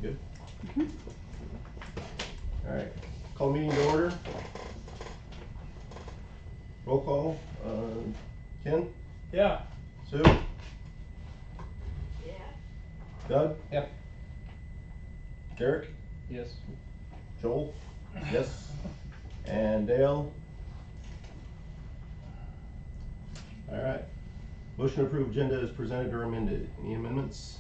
Good. All right, call meeting to order. Roll call, Ken? Yeah. Sue? Yeah. Doug? Yep. Derek? Yes. Joel? Yes. And Dale? All right. Motion to approve agenda is presented or amended. Any amendments?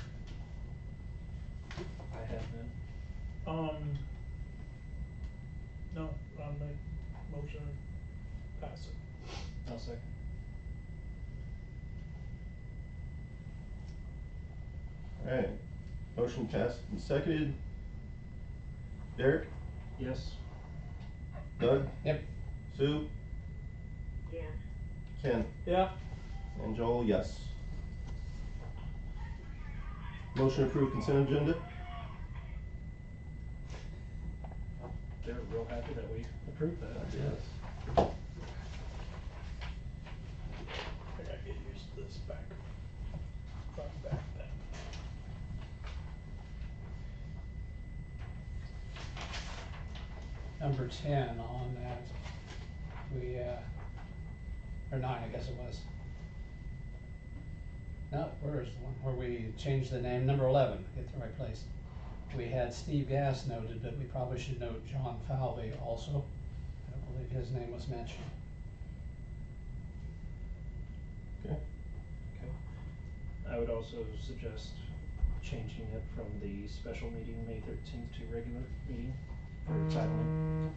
I have none. No, I'll make motion to pass it. I'll second. All right. Motion passed and seconded. Derek? Yes. Doug? Yep. Sue? Yes. Ken? Yeah. And Joel, yes. Motion to approve consent agenda? They're real happy that we approved that. Yes. I gotta get used to this back. Front back thing. Number 10 on that, we, or 9, I guess it was. No, where is the one where we changed the name? Number 11, get the right place. We had Steve Gass noted, but we probably should note John Falvey also. I don't believe his name was mentioned. Okay. Okay. I would also suggest changing it from the special meeting May 13th to regular meeting for titling.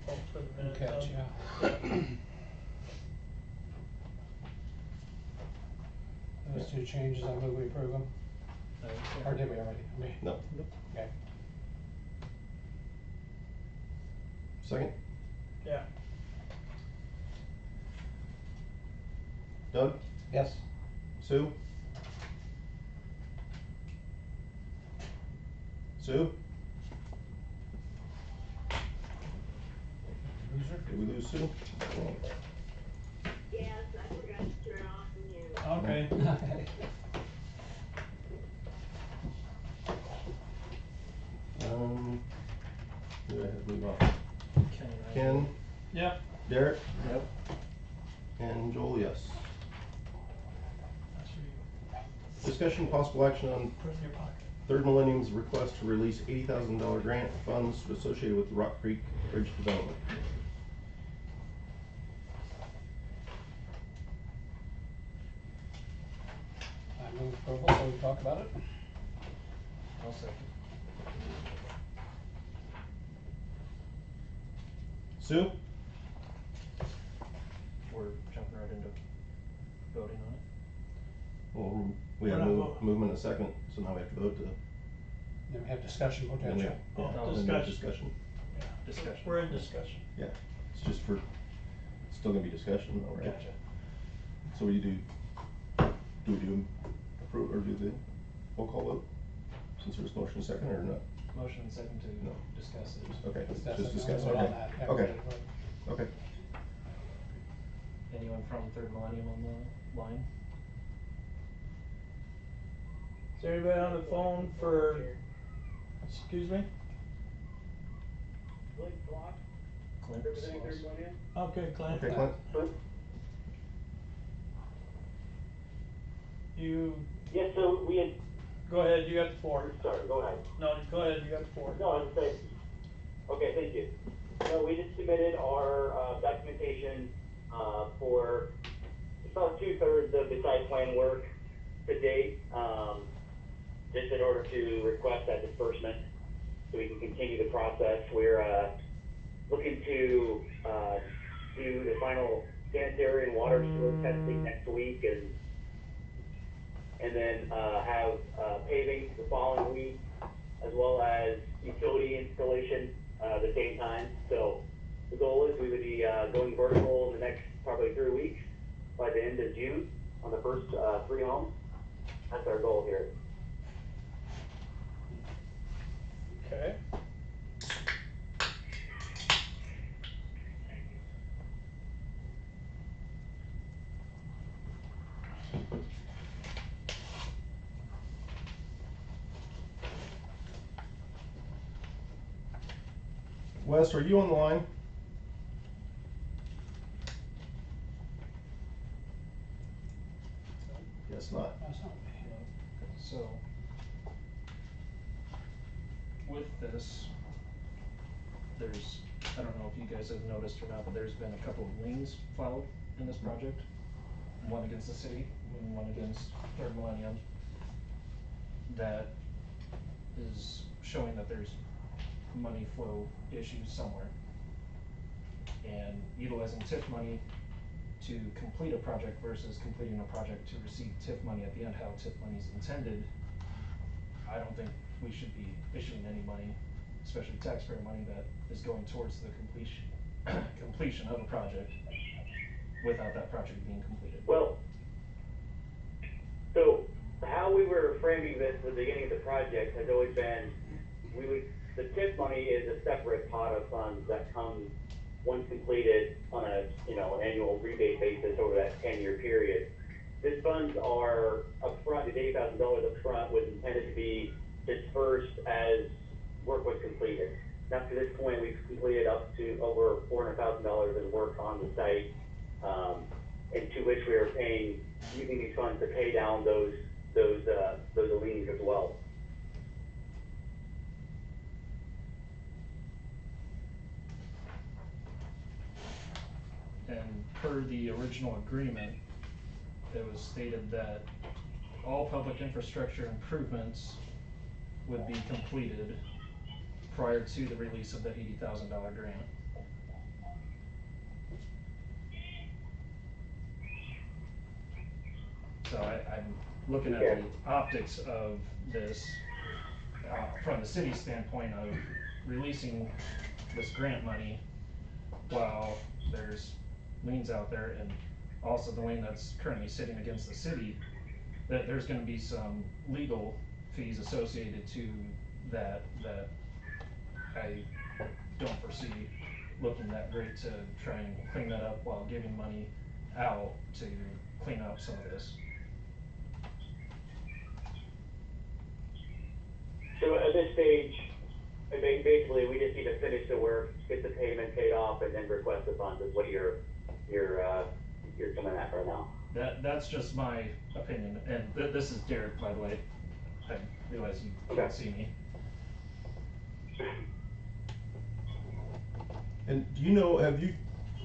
Oh, for the minute. Good catch, yeah. Those two changes, I move we approve them. Or did we already? No. Okay. Second? Yeah. Doug? Yes. Sue? Sue? Loser? Did we lose Sue? Yes, I forgot to turn off the mute. Okay. Okay. Who did I have to move off? Ken and I. Ken? Yep. Derek? Yep. And Joel, yes. That's for you. Discussion possible action on Put it in your pocket. Third Millennium's request to release $80,000 grant funds associated with Rock Creek Bridge development. I move approval, so we talk about it. I'll second. Sue? We're jumping right into voting on it. Well, we have We're not voting. movement in a second, so now we have to vote to. Then we have discussion Then we have, potential. Oh, then we have discussion. discussion. Yeah. Discussion. We're in discussion. Yeah, it's just for, it's still gonna be discussion, all right? Gotcha. So we do we do approve or do the roll call vote? Since there's motion second or not? Motion and second to No. discuss it. Okay, That's just it. discuss, Vote on okay, that after okay, the vote. okay. Anyone from Third Millennium on the line? Is there anybody on the phone for, excuse me? Clint? Okay, Clint. Okay, Clint? You, Yes, so we had, go ahead, you got the floor. sorry, go ahead. No, go ahead, you got the floor. No, I was saying, okay, thank you. No, we just submitted our documentation for about 2/3 of the site plan work to date, just in order to request that disbursement so we can continue the process. We're looking to do the final sanitary and water sewer testing next week and then have paving the following week, as well as utility installation the same time. So the goal is we would be going vertical in the next probably 3 weeks by the end of June on the first 3 homes. That's our goal here. Okay. Wes, are you on the line? Guess not. That's not me. So, with this, there's, I don't know if you guys have noticed or not, but there's been a couple of liens filed in this project. One against the city, and one against Third Millennium. That is showing that there's money flow issues somewhere. And utilizing TIF money to complete a project versus completing a project to receive TIF money at the end, how TIF money is intended, I don't think we should be issuing any money, especially taxpayer money, that is going towards the completion of a project without that project being completed. Well, so how we were framing this at the beginning of the project has always been, the TIF money is a separate pot of funds that comes once completed on a, an annual rebate basis over that 10-year period. These funds are upfront, the $80,000 upfront was intended to be dispersed as work was completed. Now to this point, we've completed up to over $400,000 in work on the site, and to which we are using these funds to pay down those liens as well. And per the original agreement, it was stated that all public infrastructure improvements would be completed prior to the release of the $80,000 grant. So I'm looking at the optics of this from the city's standpoint of releasing this grant money while there's liens out there, and also the lien that's currently sitting against the city, that there's gonna be some legal fees associated to that I don't foresee looking that great to try and clean that up while giving money out to clean up some of this. So at this stage, I mean, basically, we just need to finish the work, get the payment paid off, and then request the funds is what you're coming at right now. That's just my opinion, and this is Derek, by the way. I realize you can't see me. And do you know, have you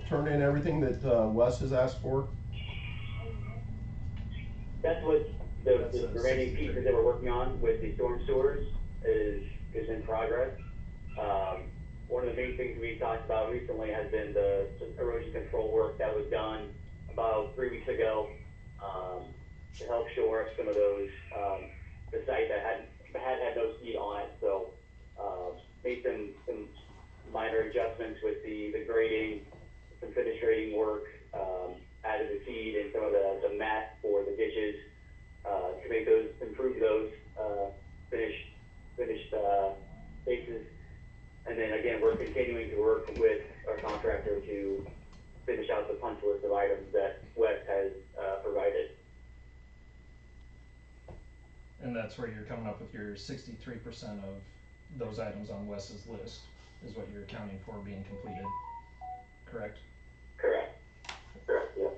turned in everything that Wes has asked for? That's what the remaining pieces that we're working on with the storm sewers is in progress. One of the main things we talked about recently has been the erosion control work that was done about 3 weeks ago to help shore up some of those, the site that had no seed on it. So made some minor adjustments with the grading, some finish grading work, added the seed and some of the mat for the ditches to make those, improve those finished spaces. And then again, we're continuing to work with our contractor to finish out the punch list of items that Wes has provided. And that's where you're coming up with your 63% of those items on Wes's list is what you're accounting for being completed, correct? Correct, yeah.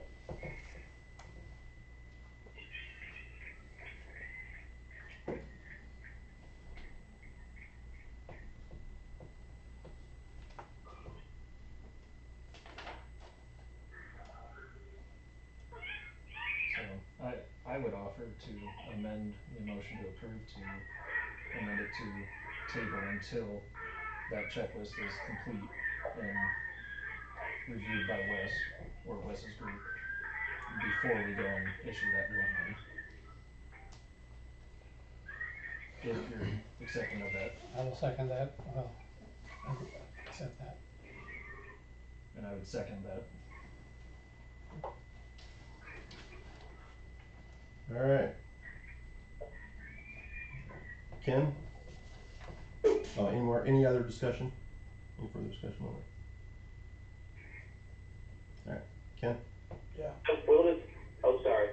So I would offer to amend the motion to approve to amend it to table until that checklist is complete and reviewed by Wes or Wes's group before we go and issue that grant money. If you're accepting of that, I will second that, well, I accept that. and I would second that. All right. Ken? Any other discussion? Any further discussion on it? All right, Ken? Yeah. Sorry.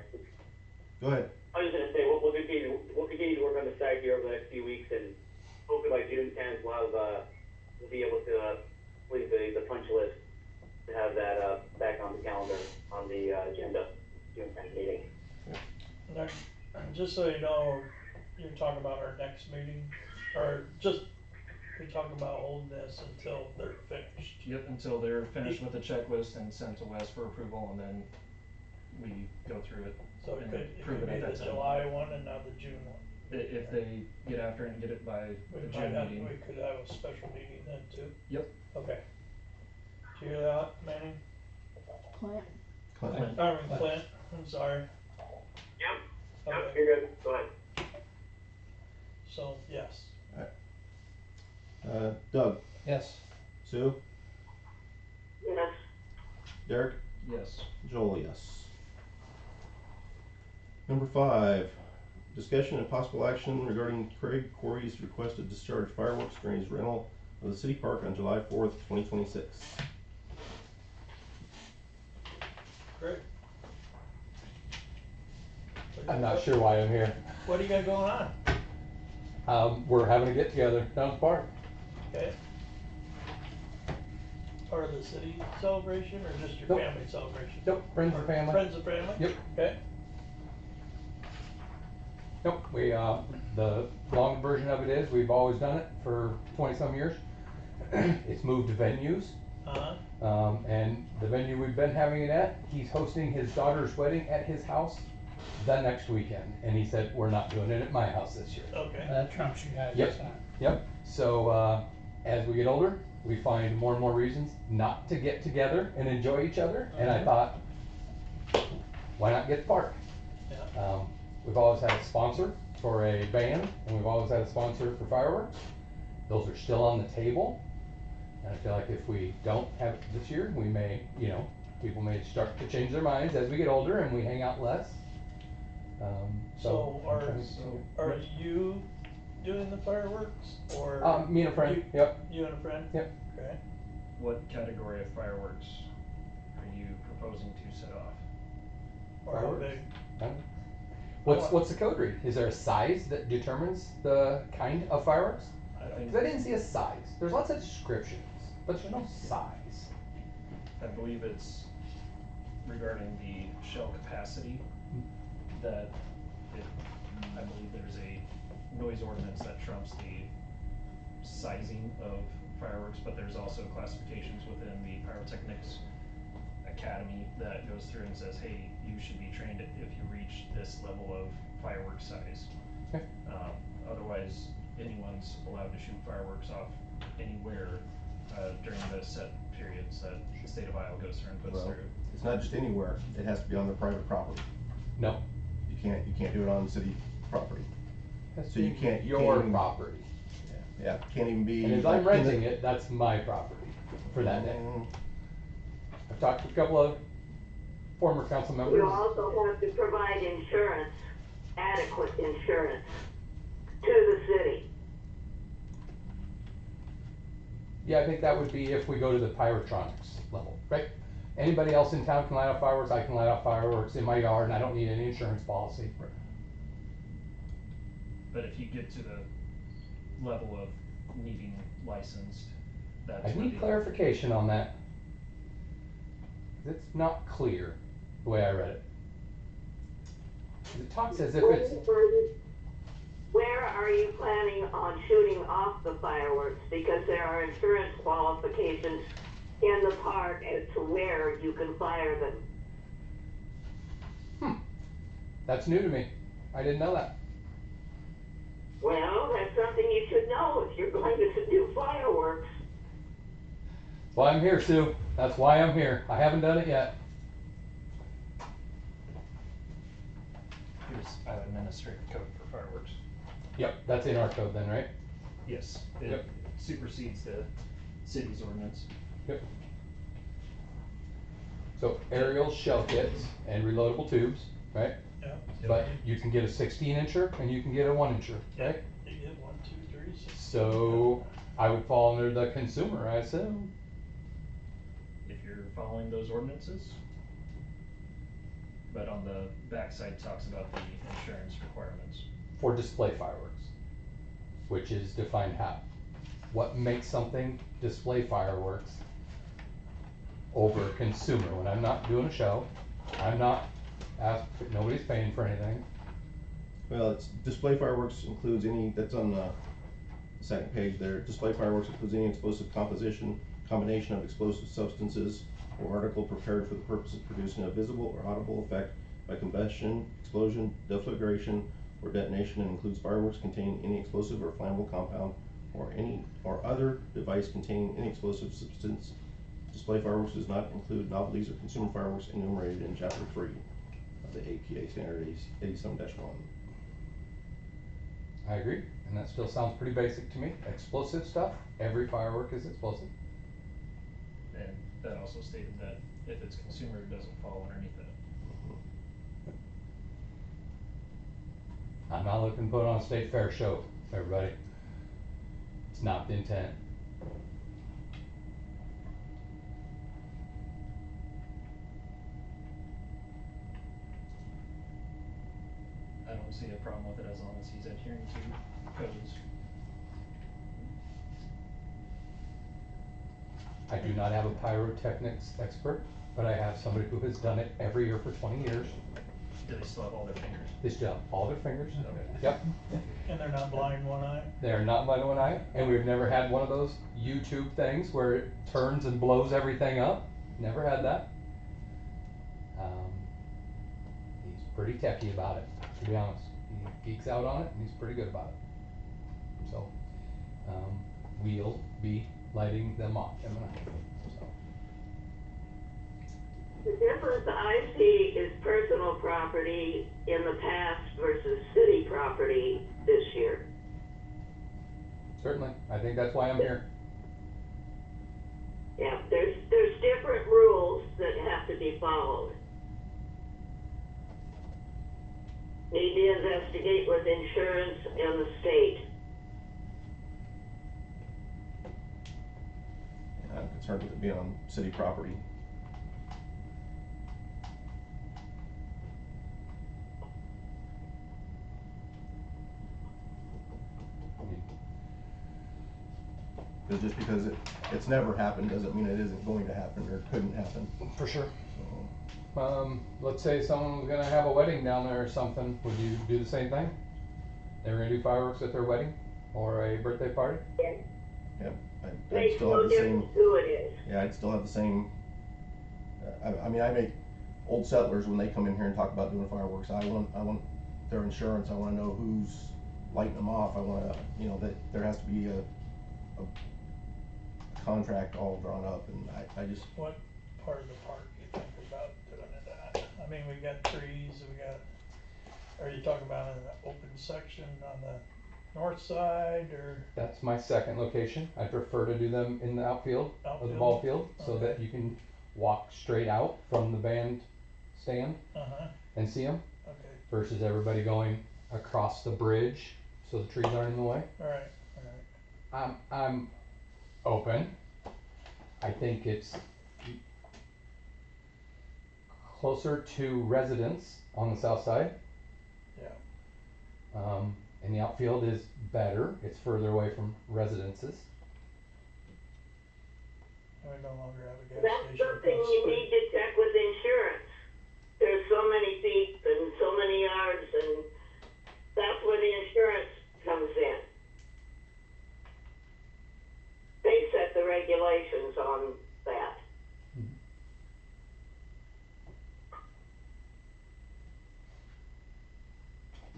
Go ahead. I was just gonna say, we'll continue to work on the site here over the next few weeks, and hopefully by June 10th, we'll be able to complete the punch list to have that, back on the calendar, on the, agenda, June 10th meeting. Next, just so you know, you're talking about our next meeting, or just, we're talking about holding this until they're finished. Yep, until they're finished with the checklist and sent to Wes for approval, and then we go through it. So it and could, approve be at the that time. July one and not the June one. If they get after it and get it by We the might June have, meeting. we could have a special meeting then too. Yep. Okay. Did you hear that, Manning? Clint? Clint. Clint, I'm sorry. Yep. Okay, Yep, you're good, go ahead. so, yes. Doug, Yes. Sue, Yes. Derek, Yes. Joel, yes. Number 5, discussion and possible action regarding Craig Corey's request to discharge fireworks during his rental of the city park on July 4th, 2026. Great. I'm not sure why I'm here. What do you got going on? We're having a get together down at the park. Okay. Part of the city celebration or just your Nope. family celebration? Nope, friends and family. Friends and family? Yep. Okay, Nope, the long version of it is, we've always done it for 20-some years. It's moved venues, uh-huh, and the venue we've been having it at, he's hosting his daughter's wedding at his house the next weekend. And he said, we're not doing it at my house this year. okay. That trumps you guys Yep. this time. Yep, so, as we get older, we find more and more reasons not to get together and enjoy each other, and I thought, why not get the park? Yeah, We've always had a sponsor for a band, and we've always had a sponsor for fireworks. Those are still on the table, and I feel like if we don't have it this year, we may, people may start to change their minds as we get older and we hang out less. So I'm trying to- are you doing the fireworks or? Me and a friend, you- yep, You and a friend? Yep. Okay, What category of fireworks are you proposing to set off? or how Fireworks? big? What's the code read? Is there a size that determines the kind of fireworks? I don't, Because I didn't see a size. There's lots of descriptions, but there's no size. I believe it's regarding the shell capacity that I believe there's a noise ordinance that trumps the sizing of fireworks, but there's also classifications within the pyrotechnics academy that goes through and says, hey, you should be trained if you reach this level of firework size. Okay. Otherwise, anyone's allowed to shoot fireworks off anywhere during the set periods that the state of Iowa goes through and puts Well, through. it's not just anywhere, it has to be on their private property. No. You can't do it on city property. Has So you to can't- be you your can't even- property. Yeah, can't even be. And as I'm in the- renting it, that's my property for that day. I've talked to a couple of former council members. You also have to provide insurance, adequate insurance to the city. Yeah, I think that would be if we go to the pyrotronics level, right? Anybody else in town can light off fireworks, I can light off fireworks in my yard, and I don't need any insurance policy. But if you get to the level of needing licensed, that's I where need the- clarification on that. It's not clear, the way I read it. 'Cause it talks as if it's, Where are you planning on shooting off the fireworks? Because there are insurance qualifications in the park as to where you can fire them. that's new to me. I didn't know that. Well, that's something you should know if you're going to do fireworks. That's why I'm here, Sue. That's why I'm here. I haven't done it yet. Here's Iowa Administrative Code for fireworks. Yep, that's in our code then, right? Yes, it Yep. supersedes the city's ordinance. Yep. So aerial shell kits and reloadable tubes, right? yeah. But you can get a 16-incher and you can get a 1-incher, right? You get 1, 2, 3, 6. So I would fall under the consumer, I assume. If you're following those ordinances. But on the backside talks about the insurance requirements. For display fireworks, which is defined how? what makes something display fireworks over consumer. When I'm not doing a show, I'm not nobody's paying for anything. Well, it's display fireworks includes any, that's on the second page there. Display fireworks includes any explosive composition, combination of explosive substances, or article prepared for the purpose of producing a visible or audible effect by combustion, explosion, deflagration, or detonation, and includes fireworks containing any explosive or flammable compound, or any or other device containing any explosive substance. Display fireworks does not include novelties or consumer fireworks enumerated in Chapter 3 of the APA Standard 87-1. I agree, and that still sounds pretty basic to me. Explosive stuff, every firework is explosive. And that also stated that if it's consumer, it doesn't fall underneath that. I'm not looking to put on a state fair show, everybody. It's not the intent. I don't see a problem with it as long as he's adhering to codes. I do not have a pyrotechnics expert, but I have somebody who has done it every year for 20 years. Do they still have all their fingers? They still have all their fingers. Okay. Yep. And they're not blind one eye? They are not by one eye, and we've never had one of those YouTube things where it turns and blows everything up. Never had that. He's pretty techie about it, to be honest. He geeks out on it, and he's pretty good about it. So, we'll be lighting them off, Jim and I. So. The difference I see is personal property in the past versus city property this year. Certainly, I think that's why I'm here. Yeah, there's different rules that have to be followed. Need to investigate with insurance and the state. And I'm concerned with it being on city property. Because just because it's never happened doesn't mean it isn't going to happen or couldn't happen. For sure. So, Let's say someone was gonna have a wedding down there or something, would you do the same thing? They were gonna do fireworks at their wedding or a birthday party? yeah, I'd Makes still no have the same. difference who it is. Yeah, I'd still have the same. I mean, I make old settlers when they come in here and talk about doing fireworks. I want their insurance. I want to know who's lighting them off. I want to, that there has to be a contract all drawn up, and I just. What part of the park you think about doing it at? I mean, we got trees, are you talking about in the open section on the north side, or? That's my second location. I prefer to do them in the outfield of the Outfield? ball field, so that Okay. you can walk straight out from the band stand Uh-huh, and see them, okay, versus everybody going across the bridge, so the trees aren't in the way. alright. I'm open. I think it's closer to residents on the south side. Yeah, And the outfield is better. It's further away from residences. and we no longer have a gas That's station something across the you street. need to check with insurance. There's so many feet and so many yards, and that's where the insurance comes in. They set the regulations on that.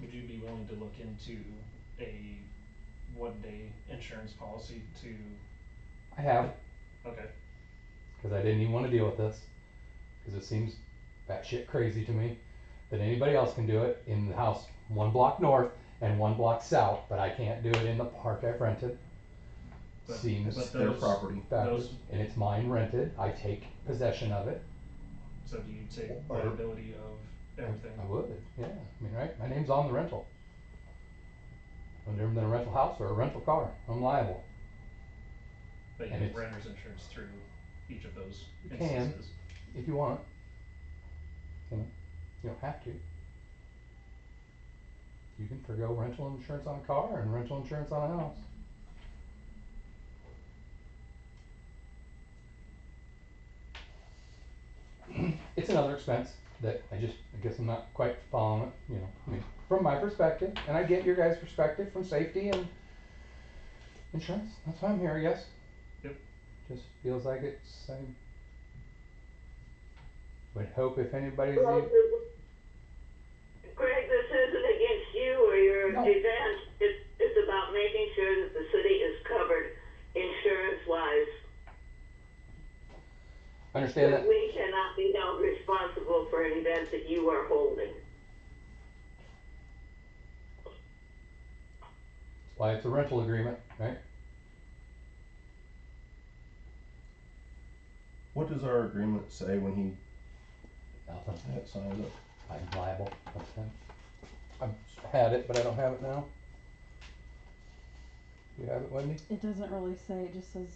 Would you be willing to look into a 1-day insurance policy to, I have, okay, because I didn't even want to deal with this, because it seems batshit crazy to me that anybody else can do it in the house 1 block north and 1 block south, but I can't do it in the park I've rented. But- Seems It's but their those- property. backwards, those- and it's mine rented. I take possession of it. so do you take Or- liability of everything? I would, yeah. I mean, right? My name's on the rental. No different than a rental house or a rental car. I'm liable. But you and have it's- renter's insurance through each of those You can. instances? If you want. You don't have to. You can forgo rental insurance on a car and rental insurance on a house. it's another expense that I guess I'm not quite following it, you know, I mean, from my perspective, and I get your guys' perspective from safety and insurance, that's why I'm here, I guess. Yep. Just feels like it's, I would hope if anybody's, Well, Greg, this isn't against you or your No. event. It's about making sure that the city is covered insurance-wise. understand That that, we cannot be held responsible for an event that you are holding. that's why it's a rental agreement, right? What does our agreement say when he Nothing, signs it? I'm liable, that's him. I've had it, but I don't have it now. You have it, Wendy? It doesn't really say, it just says,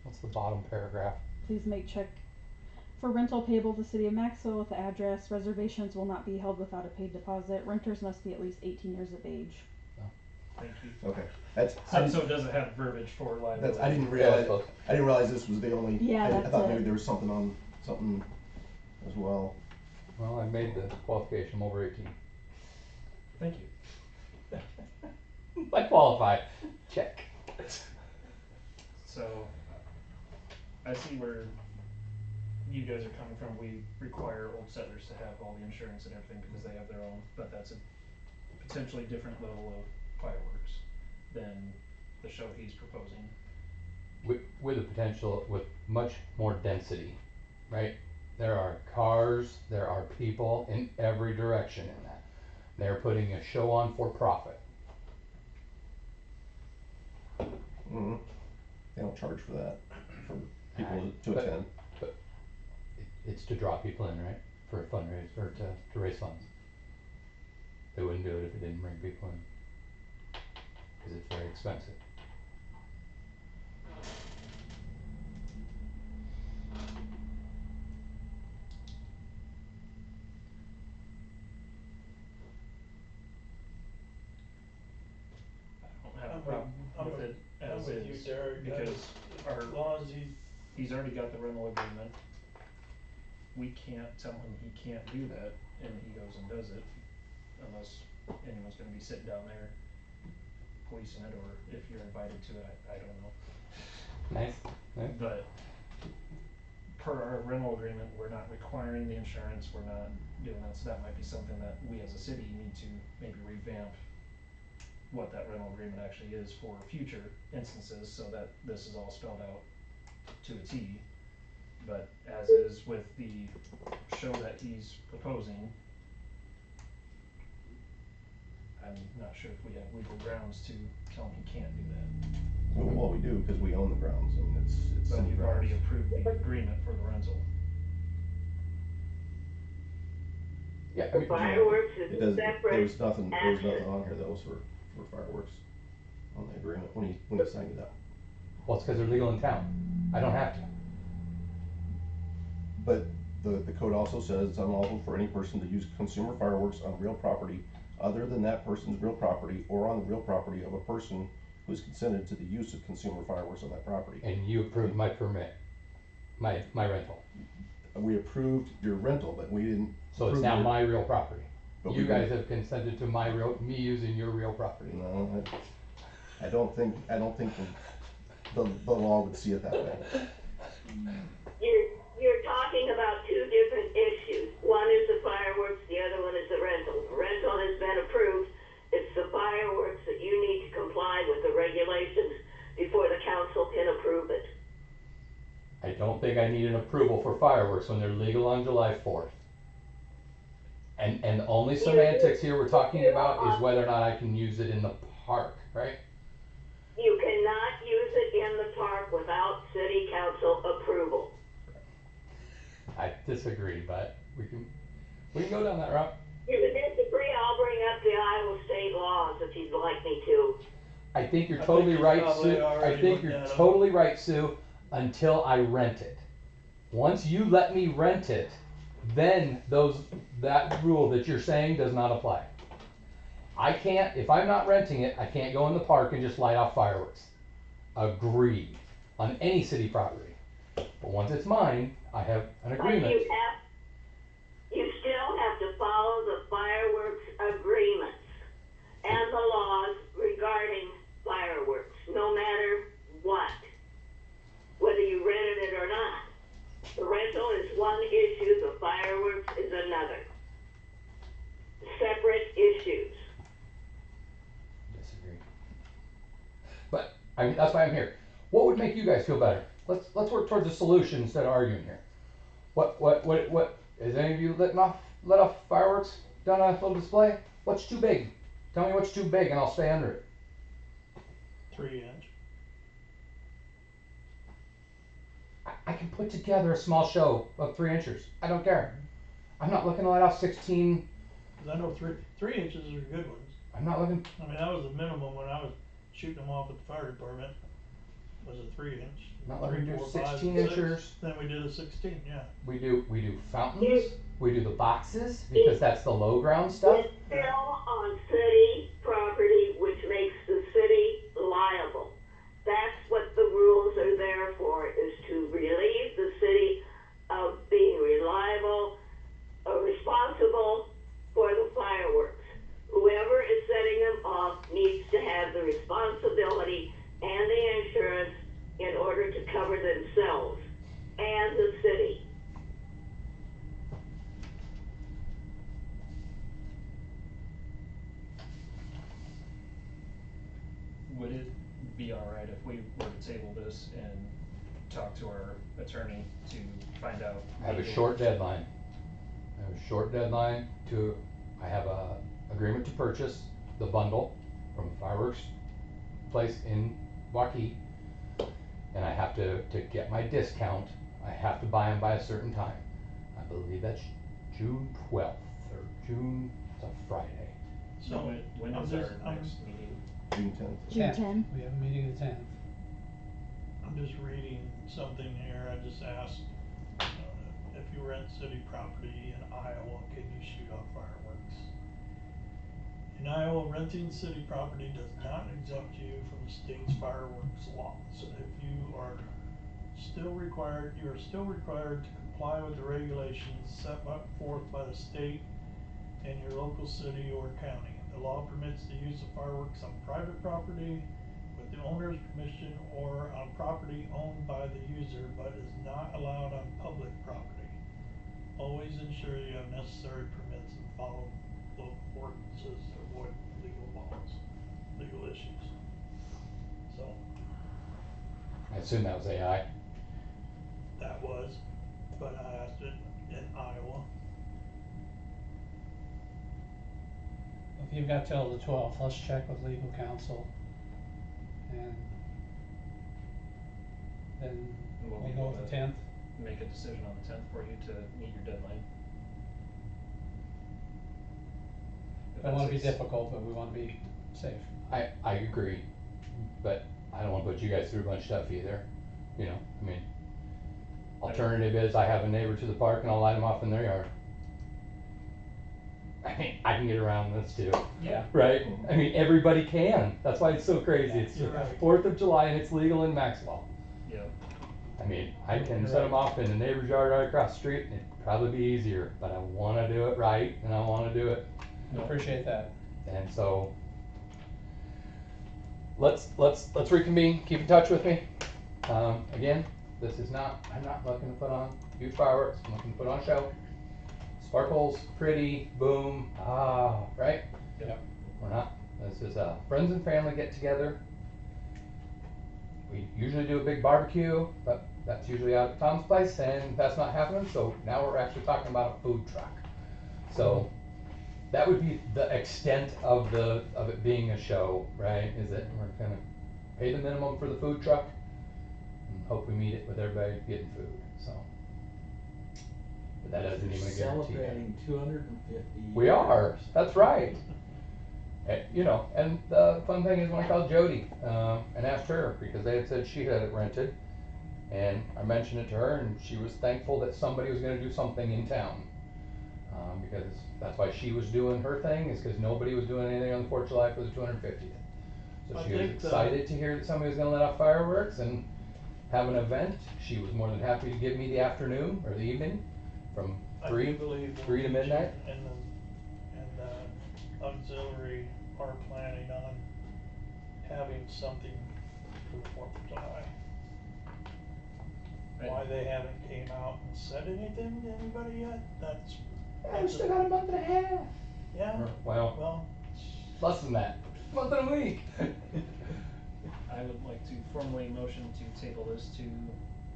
What's the bottom paragraph? please make check for rental payable to the city of Maxwell with the address. Reservations will not be held without a paid deposit. Renters must be at least 18 years of age. Thank you. Okay, that's, So it doesn't have verbiage for liability. that's, I didn't Yeah, I realize, suppose. I didn't realize this was the only, Yeah, I that's thought it. maybe there was something as well. Well, I made the qualification, I'm over 18. Thank you. I qualify, check. So, I see where you guys are coming from. We require Old Settlers to have all the insurance and everything because they have their own, but that's a potentially different level of fireworks than the show he's proposing. With a potential, with much more density, right? There are cars, there are people in every direction in that. They're putting a show on for profit. Mm-hmm. They don't charge for that, for people to But- attend. But it's to draw people in, right? For a fundraiser, or to raise funds. They wouldn't do it if it didn't bring people in. Cause it's very expensive. I don't have a I'm problem with- with it I'm as with you, is, Derek, because as long as he's already got the rental agreement. We can't tell him he can't do that, and he goes and does it, unless anyone's gonna be sitting down there policing it, or if you're invited to it, I don't know. Nice, nice. But per our rental agreement, we're not requiring the insurance, we're not doing that, so that might be something that we as a city need to maybe revamp what that rental agreement actually is for future instances, so that this is all spelled out to a T. But as is with the show that he's proposing, I'm not sure if we have legal grounds to tell him he can't do that. Well, we do, cause we own the grounds, I mean, it's So city we've grounds. already approved the agreement for the rental. Yeah, I The mean, fireworks It is does, separate. there was nothing action. on here that was for fireworks on the agreement when he signed it up. well, it's cause they're legal in town. I don't have to. But the code also says it's unlawful for any person to use consumer fireworks on real property other than that person's real property or on the real property of a person who has consented to the use of consumer fireworks on that property. And you approved my permit, my rental. We approved your rental, but we didn't. So it's approve now your- my real property. But You we guys didn't- have consented to me using your real property. No, I don't think the law would see it that way. You're talking about two different issues. One is the fireworks, the other one is the rental. The rental has been approved. It's the fireworks that you need to comply with the regulations before the council can approve it. I don't think I need an approval for fireworks when they're legal on July 4th. And the only semantics here we're talking about is whether or not I can use it in the park, right? You cannot use it in the park without city council approval. I disagree, but we can go down that route. If you disagree, I'll bring up the Iowa state laws if you'd like me to. I think you're I totally think he's right, probably Sue. I already think looked you're at 'em. totally right, Sue, until I rent it. Once you let me rent it, then that rule that you're saying does not apply. I can't, if I'm not renting it, I can't go in the park and just light off fireworks. Agreed. On any city property. But once it's mine, I have an But agreement. you still have to follow the fireworks agreements and the laws regarding fireworks, no matter what, whether you rented it or not. The rental is one issue, the fireworks is another. Separate issues. Disagree. But I mean, that's why I'm here. What would make you guys feel better? Let's work towards a solution instead of arguing here. What is any of you let off fireworks done a little display? What's too big? Tell me what's too big and I'll stay under it. 3-inch. I can put together a small show of 3 inches. I don't care. I'm not looking to let off 16. 'Cause I know 3 inches are good ones. I'm not looking. I mean, that was the minimum when I was shooting them off at the fire department, was a 3-inch. Not looking to do 3, 4, 5, 16 6. inchers. Then we did a 16, yeah. We do fountains. We do the boxes because that's the low ground stuff. It's still on city property, which makes the city liable. That's what the rules are there for, is to relieve the city of being responsible for the fireworks. Whoever is setting them off needs to have the responsibility and the insurance in order to cover themselves and the city. Would it be alright if we were to table this and talk to our attorney to find out? I have a legal- short deadline. I have a agreement to purchase the bundle from a fireworks place in Waukee. And I have to get my discount, I have to buy them by a certain time. I believe that's June 12th or June, it's a Friday. So when I'm is just- our I'm- next meeting? June 10th. June 10. We have a meeting the 10th. I'm just reading something here, I just asked, if you rent city property in Iowa, can you shoot off fireworks? In Iowa, renting city property does not exempt you from the state's fireworks laws. If you are still required to comply with the regulations set forth by the state and your local city or county. The law permits the use of fireworks on private property with the owner's permission or on property owned by the user, but is not allowed on public property. Always ensure you have necessary permits and follow local ordinances to avoid legal issues. So, I assume that was AI. that was, but I asked it in Iowa. If you've got till the 12th, let's check with legal counsel. And then We'll we'll be go able with to the 10th. Make a decision on the 10th for you to meet your deadline. If Don't wanna that's be ex- difficult, but we wanna be safe. I agree, but I don't wanna put you guys through a bunch of stuff either, you know, I mean, alternative is I have a neighbor to the park and I'll light them off in their yard. I mean, I can get around this too, Yeah. right? I mean, everybody can, that's why it's so crazy, it's the You're right. 4th of July and it's legal in Maxwell. Yeah, I mean, I can You're set them right. off in the neighbor's yard right across the street and it'd probably be easier, but I wanna do it right and I wanna do it. I appreciate that. And so, let's reconvene, keep in touch with me. Again, I'm not looking to put on huge fireworks, I'm looking to put on a show. Sparkles, pretty, boom, right? Yep. We're not, this is a friends and family get together. We usually do a big barbecue, but that's usually out at Tom's place and that's not happening, so now we're actually talking about a food truck. So, that would be the extent of it being a show, right? Is that we're gonna pay the minimum for the food truck and hope we meet it with everybody getting food, so. But that doesn't even guarantee that. Celebrating 250 years. We are, that's right. You know, and the fun thing is when I called Jody, and asked her, because they had said she had it rented, and I mentioned it to her, and she was thankful that somebody was gonna do something in town. Because that's why she was doing her thing, is because nobody was doing anything on the 4th of July for the 250th. So I she was think excited to hear that somebody was gonna let off fireworks, and have an event, she was more than happy to give me the afternoon or the evening from I three do believe to midnight. And the auxiliary are planning on having something for the 4th of July. Why they haven't came out and said anything to anybody yet, that's. We still got a month and a half. Yeah, Well, well, less than that, month and a week. I would like to formally motion to table this to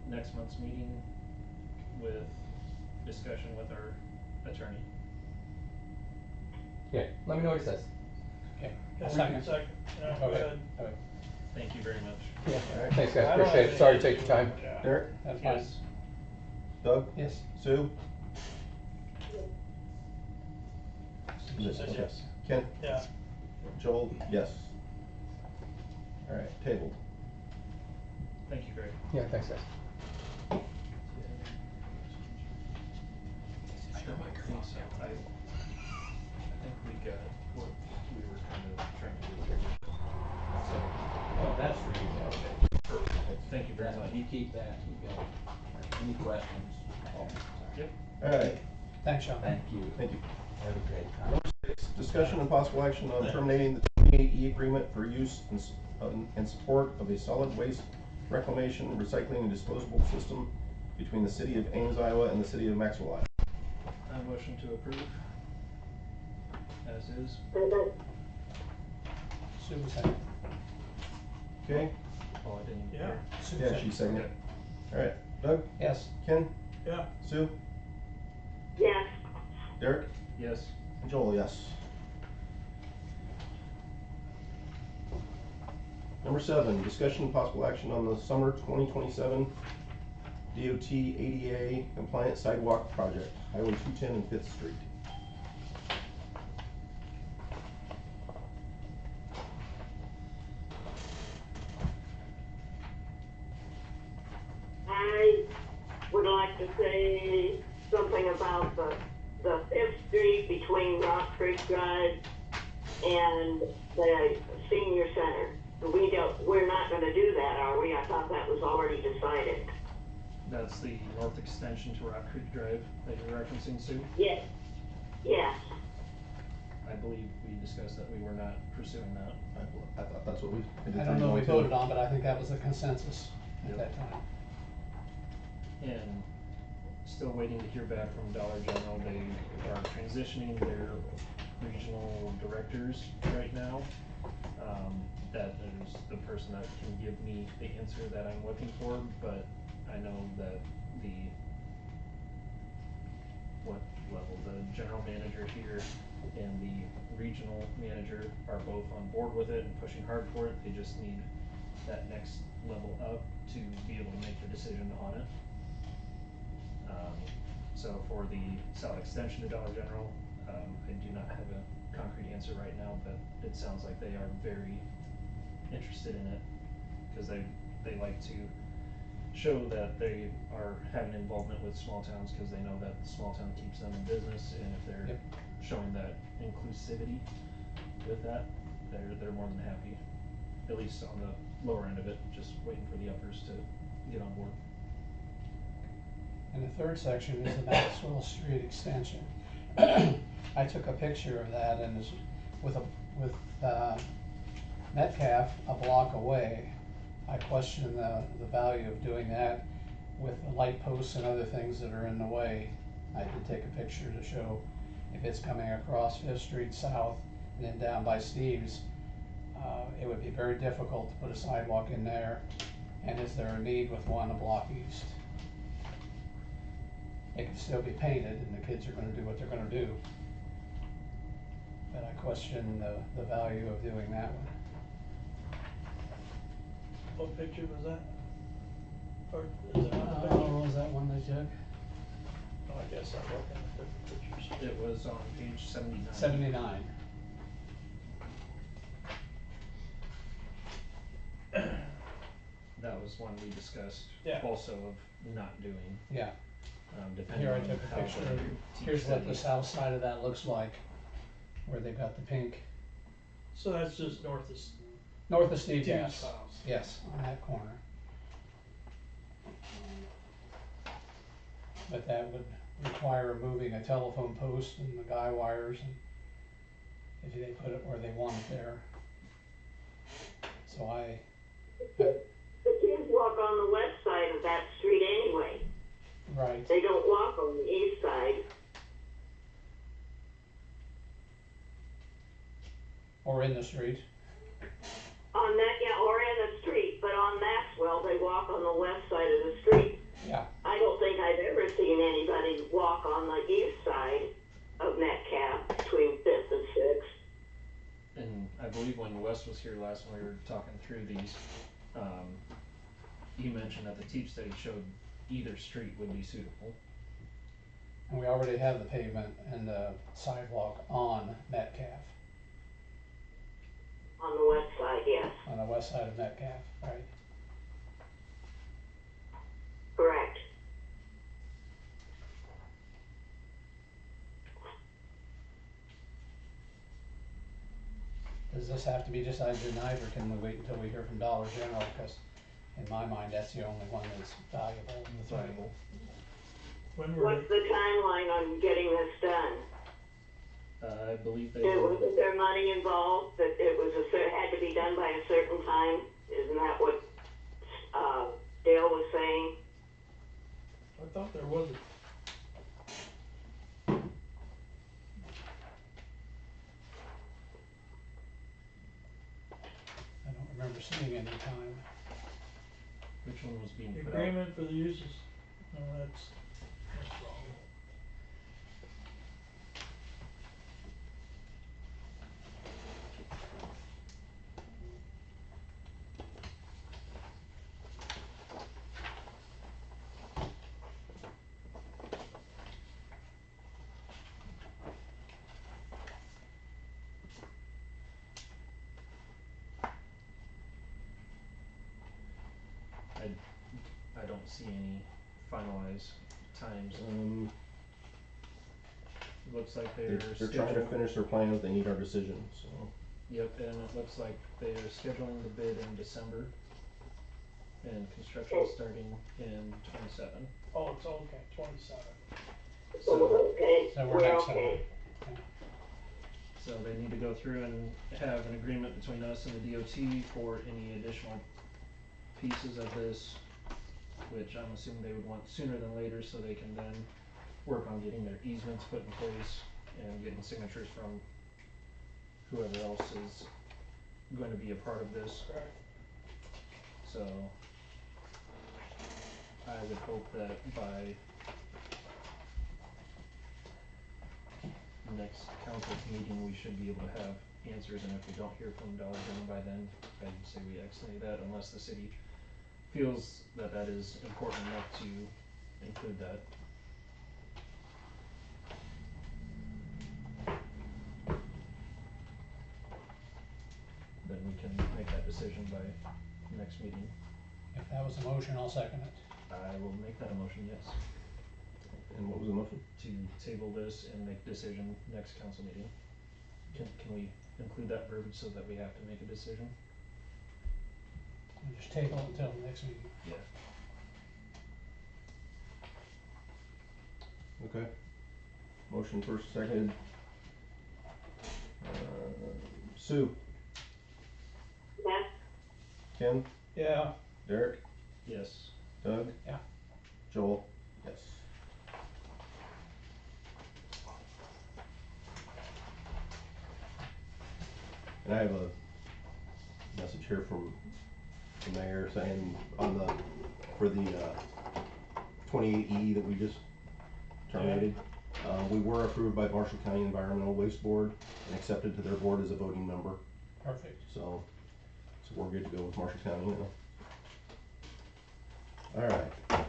next month's meeting with discussion with our attorney. Yeah, let me know what he says. Okay. yeah, Second. yeah, go Okay. ahead. Okay. Thank you very much. Yeah, thanks guys, I don't appreciate have it, sorry to any take your time. issue with that. Derek, That's fine. Yes. Doug, Yes. Sue? She says Okay. yes. Ken, Yeah, Joel, yes. Alright, tabled. Thank you, Greg. Yeah, thanks guys. I don't think so. I think we got what we were kind of trying to do here. So, Oh, that's for you now. perfect. Thank you very much. You keep that, you got any questions? Yep. Alright, Thanks, Sean. Thank you. thank you. Have a great time. Discussion and possible action on terminating the 28E agreement for use and support of a solid waste reclamation, recycling, and disposable system between the city of Ames, Iowa and the city of Maxwell, Iowa. I motion to approve as is. Sue second. Okay, Oh, I didn't Yeah. hear. Sue yeah, second. she's seconded. Okay. Alright, Doug, Yes. Ken, yeah. Sue, Yes. Derek, Yes. and Joel, yes. Number 7, discussion and possible action on the summer 2027 DOT ADA compliant sidewalk project, Highway 210 and 5th Street. I would like to say something about the 5th Street between Rock Creek Drive and the senior center. We're not gonna do that, are we? I thought that was already decided. That's the north extension to Rock Creek Drive that you're referencing, Sue. Yes. Yes. I believe we discussed that we were not pursuing that. I thought that's what we. I don't know what we voted on, but I think that was the consensus at Yep. that time. And still waiting to hear back from Dollar General. They are transitioning their regional directors right now. That is the person that can give me the answer that I'm looking for, but I know that what level, the general manager here and the regional manager are both on board with it and pushing hard for it. They just need that next level up to be able to make the decision on it. So for the south extension to Dollar General, I do not have a concrete answer right now, but it sounds like they are very interested in it, cause they like to show that they are having involvement with small towns, cause they know that the small town keeps them in business, and if they're Yep. showing that inclusivity with that, they're more than happy, at least on the lower end of it, just waiting for the uppers to get on board. And the third section is the Maxwell Street extension. I took a picture of that and is with Metcalf a block away. I question the value of doing that with the light posts and other things that are in the way. I did take a picture to show if it's coming across 5th Street South and then down by Steve's, it would be very difficult to put a sidewalk in there. And is there a need with one a block east? It can still be painted and the kids are gonna do what they're gonna do. But I question the value of doing that one. What picture was that? Or is it not a picture? Oh, was that one they took? Oh, I guess I'm looking at different pictures. It was on page 79. 79. That was one we discussed Yeah. also of not doing, Yeah, depending here I on took a how picture. the Here's what the T-study- south side of that looks like, where they've got the pink. So that's just north of North of Steve Steve's Gas. house. Yes, on that corner. but that would require moving a telephone post and the guy wires, and if they put it where they want it there. So The kids walk on the west side of that street anyway. right, They don't walk on the east side. or in the street, On that, yeah, or in the street, but on Maxwell, they walk on the west side of the street. yeah, I don't think I've ever seen anybody walk on the east side of Metcalf between Fifth and Sixth. And I believe when Wes was here last, when we were talking through these, he mentioned that the teach study showed either street would be suitable. and we already have the pavement and the sidewalk on Metcalf, On the west side, yes, on the west side of Metcalf, right? correct. Does this have to be decided tonight, or can we wait until we hear from Dollar General? Because in my mind, that's the only one that's valuable in the three. Valuable. When were What's the timeline on getting this done? I believe they Wasn't there money involved, that it was had to be done by a certain time? Isn't that what, Dale was saying? I thought there was I don't remember seeing any time. which one was being the put out? agreement for the uses. No, that's wrong. I don't see any finalized times. Looks like They're they're trying to scheduled. finish their plans, they need our decision, so. Yep, and it looks like they're scheduling the bid in December. And construction starting in 27. Oh, it's okay, 27. So, Okay, So we're we're next okay. so they need to go through and have an agreement between us and the DOT for any additional pieces of this, which I'm assuming they would want sooner than later, so they can then work on getting their easements put in place and getting signatures from whoever else is going to be a part of this. Correct. So I would hope that by next council's meeting, we should be able to have answers, and if we don't hear from Dollar General by then, I'd say we expedite that unless the city feels that that is important enough to include that. Then we can make that decision by next meeting. If that was a motion, I'll second it. I will make that a motion, yes, And what was the motion? to table this and make decision next council meeting. Can we include that verbiage so that we have to make a decision? We'll just table it until the next meeting. Yeah. Okay. Motion first, seconded. Sue, Yes, Ken, Yeah, Derek, Yes. Doug? Yeah. Joel? Yes. And I have a message here from the mayor saying on the, for the, 28E that we just terminated. We were approved by Marshall County Environmental Waste Board and accepted to their board as a voting member, Perfect. so we're good to go with Marshall County now. Alright, That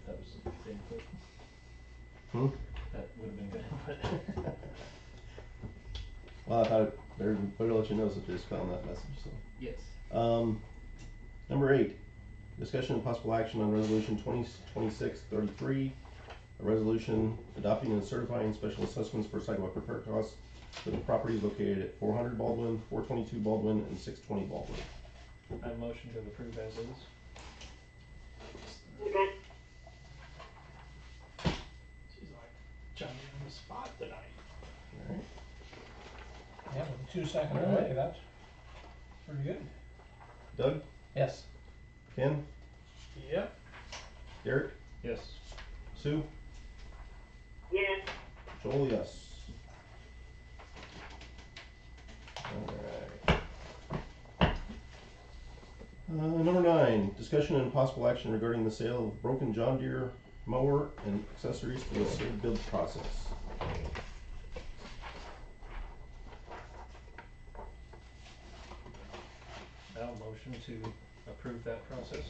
was good input. That would have been good input. well, I thought better let you know since we just found that message, so. Yes. Number 8, discussion and possible action on resolution 2026-33, a resolution adopting and certifying special assessments for sidewalk repair costs for the properties located at 400 Baldwin, 422 Baldwin, and 620 Baldwin. I motion to approve as is. okay. 2 seconds All right. away, that's pretty good. Doug, Yes. Ken, Yep. Derek, Yes. Sue, Yes, Joel, yes. Alright. Number 9, discussion and possible action regarding the sale of broken John Deere mower and accessories to the sealed bid process. I'll motion to approve that process.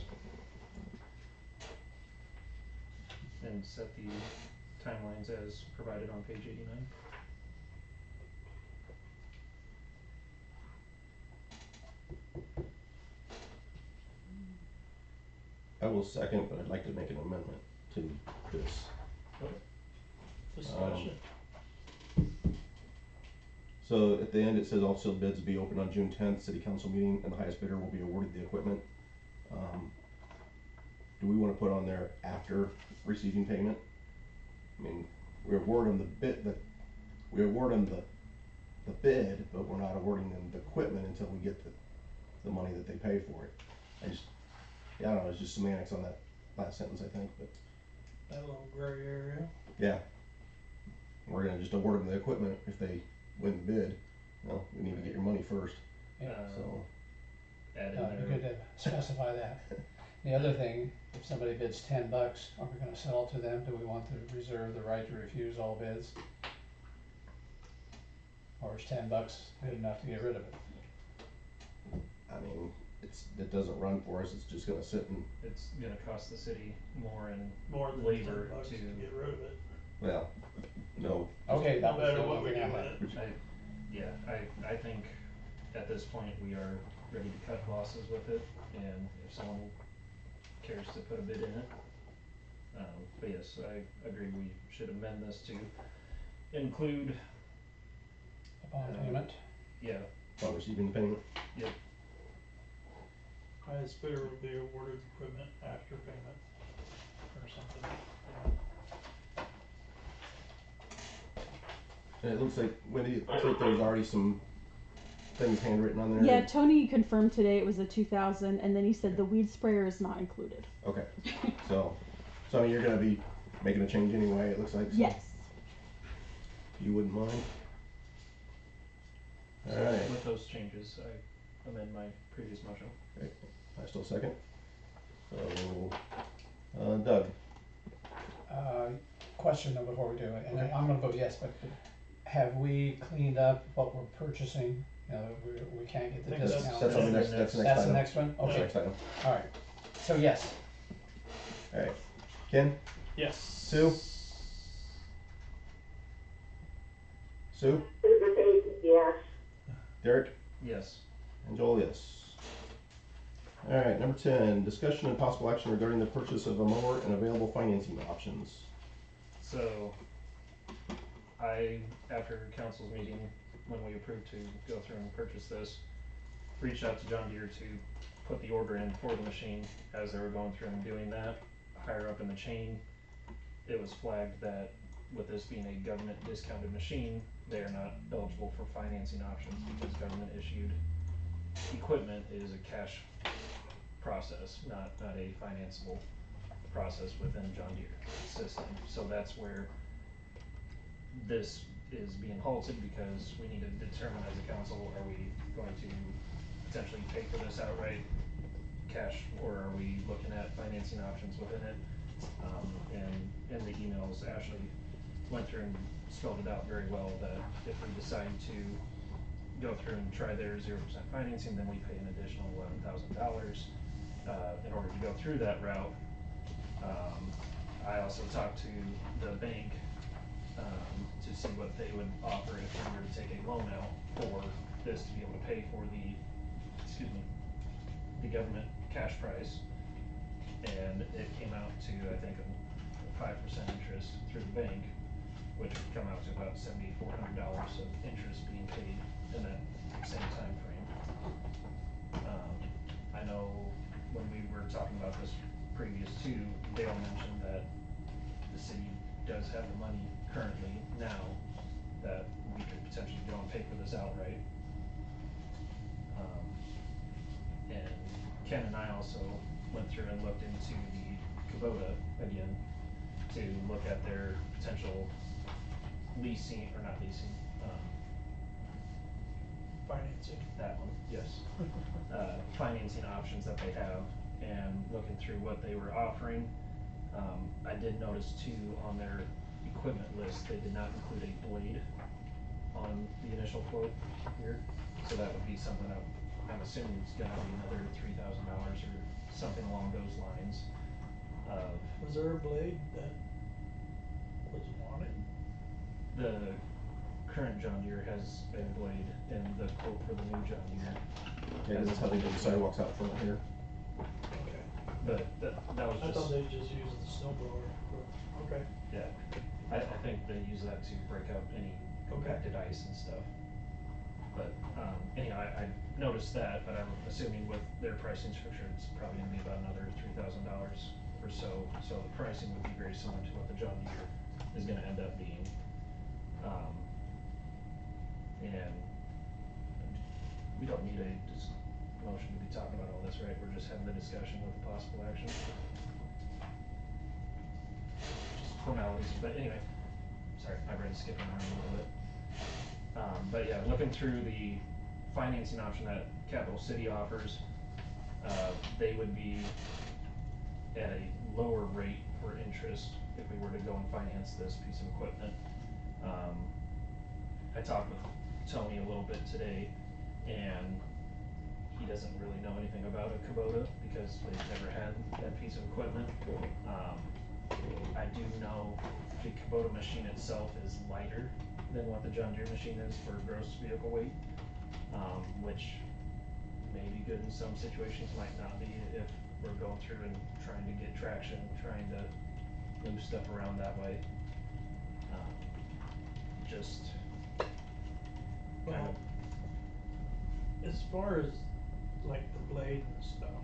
And set the timelines as provided on page 89. I will second, but I'd like to make an amendment to this. Discussion. So at the end, it says all sealed bids will be open on June 10th, city council meeting, and the highest bidder will be awarded the equipment. Do we wanna put on there after receiving payment? I mean, we award them the bid, the bid, but we're not awarding them the equipment until we get the money that they pay for it. I don't know, it's just semantics on that last sentence, I think, but, That little gray area. yeah. We're gonna just award them the equipment if they win the bid. Well, we need to get your money first, Yeah. so. Add in You're there. good to specify that. The other thing, if somebody bids $10, are we gonna sell it to them? Do we want to reserve the right to refuse all bids? Or is $10 good enough to get rid of it? I mean, it doesn't run for us, it's just gonna sit and, It's gonna cost the city more in More than labor $10 to to, get rid of it. well, no. Okay, No that was the matter what one we thing I do had. with it. I think at this point, we are ready to cut losses with it, and if someone cares to put a bid in it. But yes, I agree, we should amend this to include, Upon payment, yeah, Upon receiving the payment. yep, Highest bidder will be awarded equipment after payment or something. And it looks like, Wendy, it looks like there's already some things handwritten on there. Yeah, Tony confirmed today it was a 2000, and then he said the weed sprayer is not included. Okay, so I mean, you're gonna be making a change anyway, it looks like, so. Yes. You wouldn't mind? Alright, with those changes, I amend my previous motion. I still second. So, Doug, question though before we do it, and Okay. I'm gonna vote yes, but have we cleaned up what we're purchasing? You know, we can't get the I think discount. that's on the next, that's the next That's the item. next one? That's the Okay, next item. alright. So yes, Alright, Ken, Yes. Sue? Sue, yes, Derek, Yes. and Joel, yes. Alright, number 10, discussion and possible action regarding the purchase of a mower and available financing options. So, after council's meeting, when we approved to go through and purchase this, reached out to John Deere to put the order in for the machine. As they were going through and doing that, higher up in the chain, it was flagged that with this being a government discounted machine, they are not eligible for financing options because government issued equipment is a cash process, not a financeable process within John Deere system. So that's where this is being halted, because we need to determine as a council, are we going to potentially pay for this outright cash, or are we looking at financing options within it? And in the emails, Ashley went through and spelled it out very well, that if we decide to go through and try their 0% financing, then we pay an additional $11,000 in order to go through that route. I also talked to the bank to see what they would offer if we were to take a loan out for this to be able to pay for the government cash price. And it came out to, I think, a 5% interest through the bank, which would come out to about $7,400 of interest being paid in that same time frame. I know when we were talking about this previous to, Dale mentioned that the city does have the money currently now that we could potentially go and pay for this outright. And Ken and I also went through and looked into the Kubota again to look at their potential leasing, or not leasing, Financing. that one, yes. Financing options that they have, and looking through what they were offering. I did notice too, on their equipment list, they did not include a blade on the initial quote here. So that would be something that I'm assuming it's gonna be another $3,000 or something along those lines. Was there a blade that was wanted? The current John Deere has a blade, and the quote for the new John Deere. Yeah, that's how they do the sidewalks out front here. Okay. But that was I just. thought they just used the snow blower. Okay. Yeah, I think they use that to break up any compacted ice and stuff. But, anyhow, I noticed that, but I'm assuming with their pricing structure, it's probably gonna be about another $3,000 or so. So the pricing would be very similar to what the John Deere is gonna end up being. And we don't need a motion to be talking about all this, right? We're just having the discussion with the possible action. Just formalities, but anyway, sorry, my brain's skipping around a little bit. But yeah, looking through the financing option that Capital City offers, they would be at a lower rate for interest if we were to go and finance this piece of equipment. I talked with Tony a little bit today, and he doesn't really know anything about a Kubota because they've never had that piece of equipment. I do know the Kubota machine itself is lighter than what the John Deere machine is for gross vehicle weight, which may be good in some situations, might not be if we're going through and trying to get traction, trying to move stuff around that way. Just kind Well, of, as far as like the blade and stuff,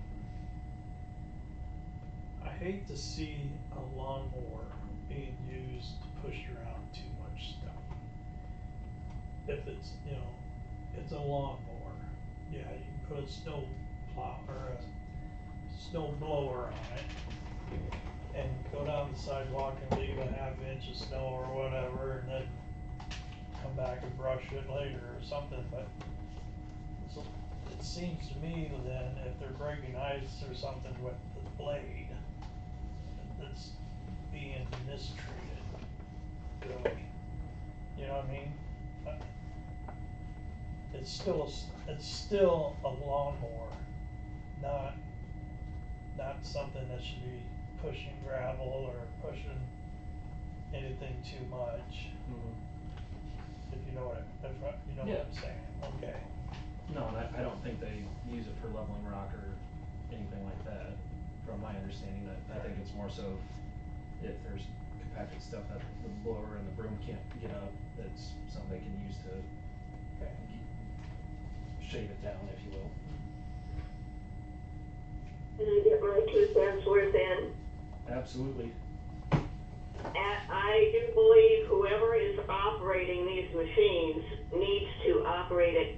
I hate to see a lawnmower being used to push around too much stuff. If it's, it's a lawnmower, yeah, you can put a snow plow or a snow blower on it and go down the sidewalk and leave a half inch of snow or whatever, and then come back and brush it later or something, but so it seems to me then if they're breaking ice or something with the blade, that's being mistreated, really. You know what I mean? It's still a lawnmower, not something that should be pushing gravel or pushing anything too much. If you know what I'm saying, okay. no, and I don't think they use it for leveling rock or anything like that, from my understanding. I think it's more so if there's compacted stuff that the blower and the broom can't get up, it's something they can use to shave it down, if you will. Can I get my 2 cents worth in? Absolutely. I do believe whoever is operating these machines needs to operate it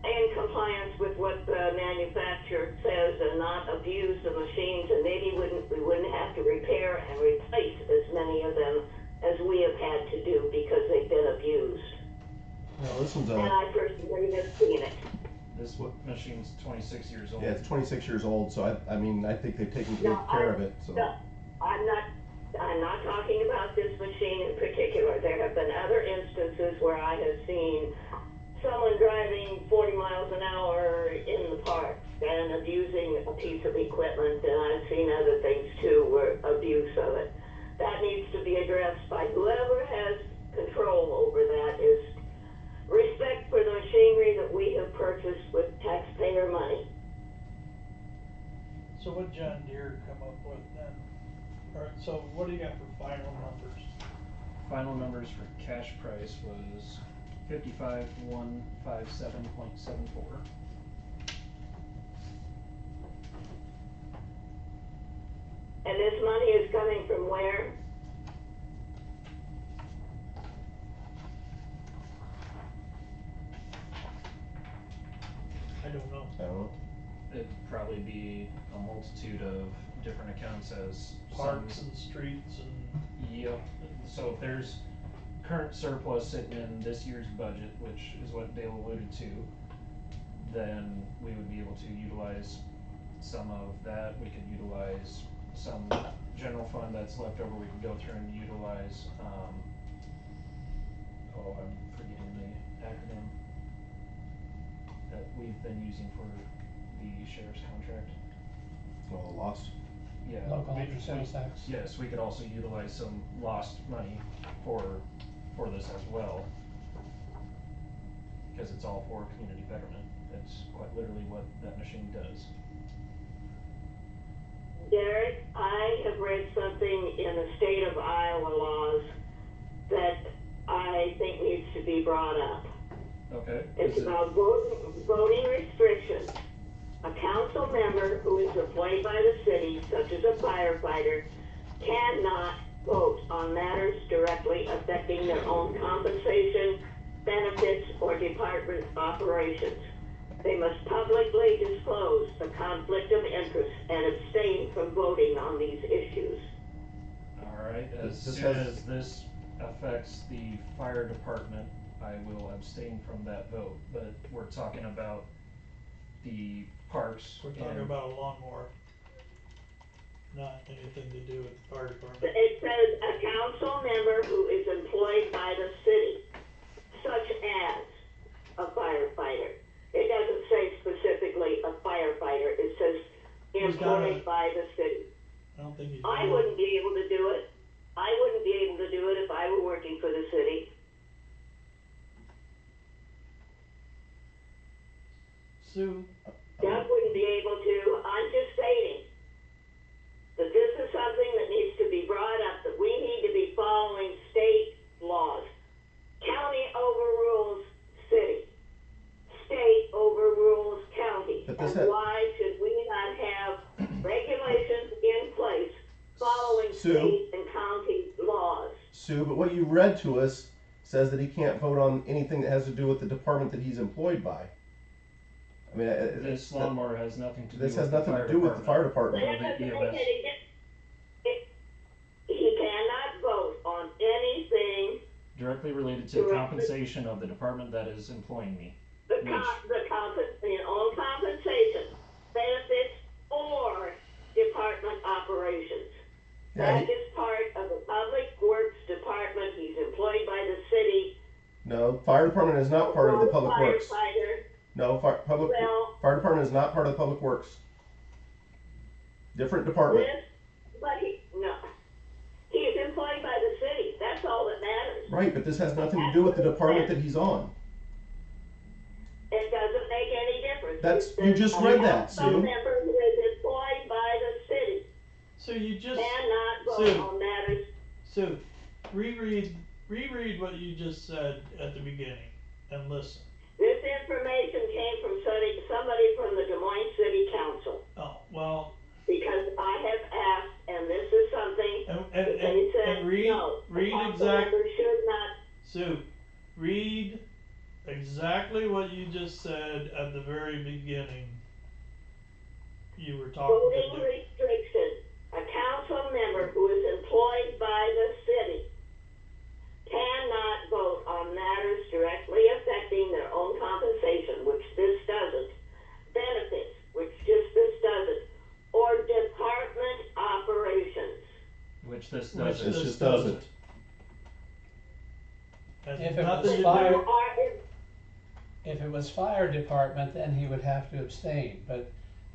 in compliance with what the manufacturer says and not abuse the machines, and maybe we wouldn't have to repair and replace as many of them as we have had to do because they've been abused. No, this one's And I personally have seen it. This machine's 26 years old. yeah, it's 26 years old, so I mean, I think they've taken good No, care of it, so. No, I'm not talking about this machine in particular. There have been other instances where I have seen someone driving 40 miles an hour in the park and abusing a piece of equipment, and I've seen other things too, where abuse of it. That needs to be addressed by whoever has control over that, is respect for the machinery that we have purchased with taxpayer money. So what John Deere come up with then? Or, so what do you got for final numbers? Final numbers for cash price was 55,157.74. And this money is coming from where? don't know. I don't know. It'd probably be a multitude of different accounts as Parks some, and streets and, yep, so if there's current surplus sitting in this year's budget, which is what Dale alluded to, then we would be able to utilize some of that, we could utilize some general fund that's left over, we could go through and utilize, I'm forgetting the acronym that we've been using for the sheriff's contract. Well, lost. Yeah. Local we- option sales tax. Yes, we could also utilize some lost money for this as well. Because it's all for community betterment. That's quite literally what that machine does. Derek, I have read something in the state of Iowa laws that I think needs to be brought up. Okay. It's Is it- about voting restrictions. A council member who is employed by the city, such as a firefighter, cannot vote on matters directly affecting their own compensation, benefits, or department operations. They must publicly disclose the conflict of interest and abstain from voting on these issues. Alright, as This soon has- as this affects the fire department, I will abstain from that vote. But we're talking about the parks. we're talking and- about a lawnmower. Not anything to do with the fire department. It says a council member who is employed by the city, such as a firefighter. It doesn't say specifically a firefighter, it says He's got employed a- by the city. I don't think he's. I wouldn't be able to do it. I wouldn't be able to do it if I were working for the city. Sue, Doug wouldn't be able to. I'm just stating that this is something that needs to be brought up, that we need to be following state laws. County overrules city. State overrules county. But this And ha- why should we not have regulations in place following Sue? state and county laws? Sue, but what you read to us says that he can't vote on anything that has to do with the department that he's employed by. I mean, This lawnmower has nothing to do with this has the nothing fire to do with the fire But department. that the doesn't make EMS. any He cannot vote on anything, Directly related to Directly- compensation of the department that is employing me. all compensation, benefits, or department operations. Yeah, That is part of the public works department, he's employed by the city. No, fire department is not part of the public works. Firefighter, No, public, Well- fire department is not part of the public works. Different department. but he's employed by the city, that's all that matters. Right, but this has nothing to do with the department that he's on. It doesn't make any difference. That's- It you says just read that, a council Sue. member who is employed by the city so you just, cannot vote Sue. on matters. Sue, reread what you just said at the beginning and listen. This information came from somebody from the Des Moines City Council, Oh, well, because I have asked, and this is something, and they said, and read, no, a read council exact, member should not, Sue, read exactly what you just said at the very beginning. You were talking voting to, restrictions. A council member who is employed by the city cannot vote on matters directly affecting their own compensation, which this doesn't, benefits, which just this doesn't, or department operations. Which this Which doesn't. This just doesn't. has If it nothing was to do. fire- So If it was fire department, then he would have to abstain, but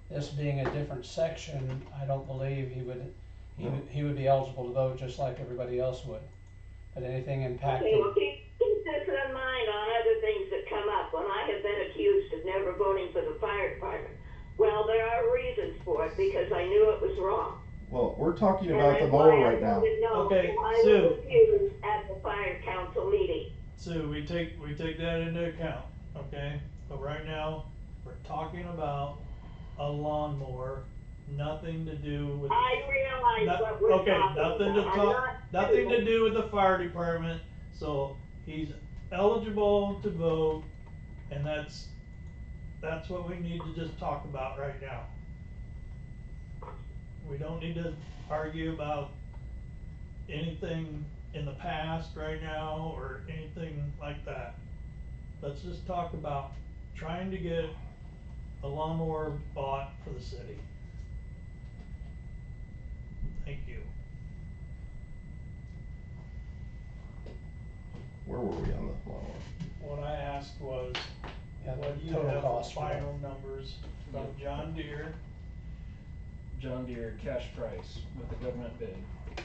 this being a different section, I don't believe he would be eligible to vote just like everybody else would. But anything Okay, impacting, well, keep this in mind on other things that come up. When I have been accused of never voting for the fire department, well, there are reasons for it, because I knew it was wrong. Well, we're talking And about the that's mower why I right now. voted no. Okay, I Sue. was accused at the fire council meeting. So we take that into account, okay? But right now, we're talking about a lawnmower, nothing to do with. I realize No- what we're okay, talking nothing to about. I'm talk, not nothing to stupid. do with the fire department, so he's eligible to vote, and that's that's what we need to just talk about right now. We don't need to argue about anything in the past right now or anything like that. Let's just talk about trying to get a lawnmower bought for the city. Thank you. Where were we on the lawnmower? What I asked was, Yeah, what do you total have for cost for that. final numbers from Yep. John Deere? John Deere cash price with the government bid,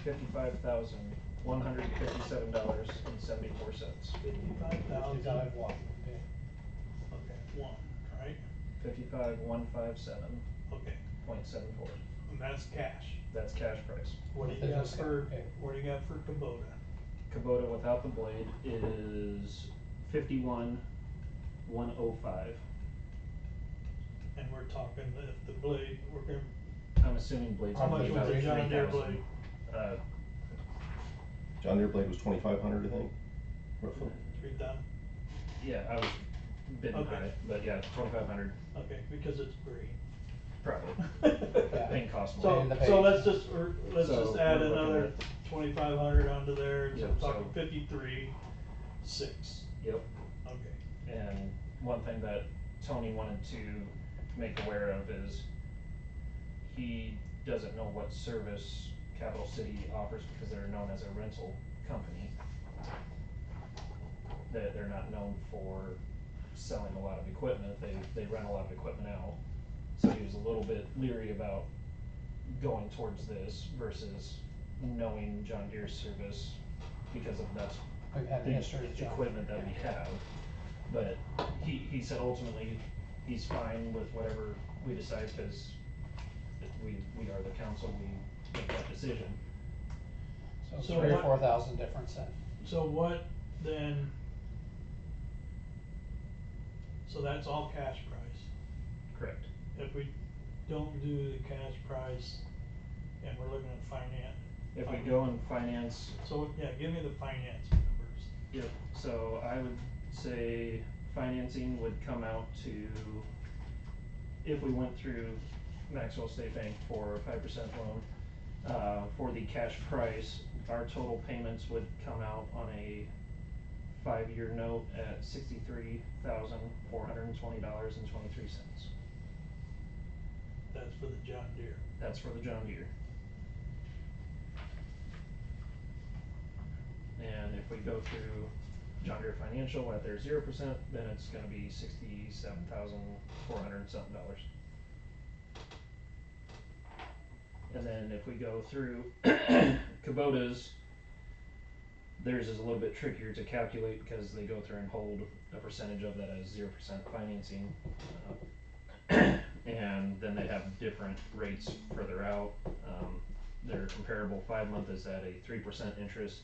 $55,157.74. 55,000. 55 watt, okay. Okay, one, right? 55,157.74. Okay, and that's cash. That's cash price. What do With you the got discount, for, okay. what do you got for Kubota? Kubota without the blade is 51,105. And we're talking if the blade, we're gonna, I'm assuming blades how are much was about the John Deere 3,000. blade? John Deere blade was 2,500, I think, roughly. 3,000? Yeah, I was bidding Okay. high, but yeah, 2,500 Okay, because it's green. probably. Yeah. Ain't cost more. So, And the so page. let's just, let's So just add we're looking another at- 2,500 onto there, so Yeah, we're talking so- 53,600. Yep. Okay. And one thing that Tony wanted to make aware of is he doesn't know what service Capital City offers because they're known as a rental company. They're not known for selling a lot of equipment, they rent a lot of equipment out. So he was a little bit leery about going towards this versus knowing John Deere's service because of that's We've had a the history of John equipment Deere, that we yeah. have. But he said ultimately, he's fine with whatever we decide, cause we are the council, we make that decision. So So 3,000 or what- 4,000 difference then. So what then? So that's all cash price. Correct. If we don't do the cash price and we're looking at finance. If we go and finance, So, yeah, give me the finance numbers. yep, so I would say financing would come out to, if we went through Maxwell State Bank for a 5% loan, for the cash price, our total payments would come out on a 5-year note at $63,420.23. That's for the John Deere. That's for the John Deere. And if we go through John Deere Financial at their 0%, then it's gonna be $67,400 and something dollars. And then if we go through Kubota's, theirs is a little bit trickier to calculate because they go through and hold a percentage of that as 0% financing. And then they have different rates further out. Their comparable 5-month is at a 3% interest.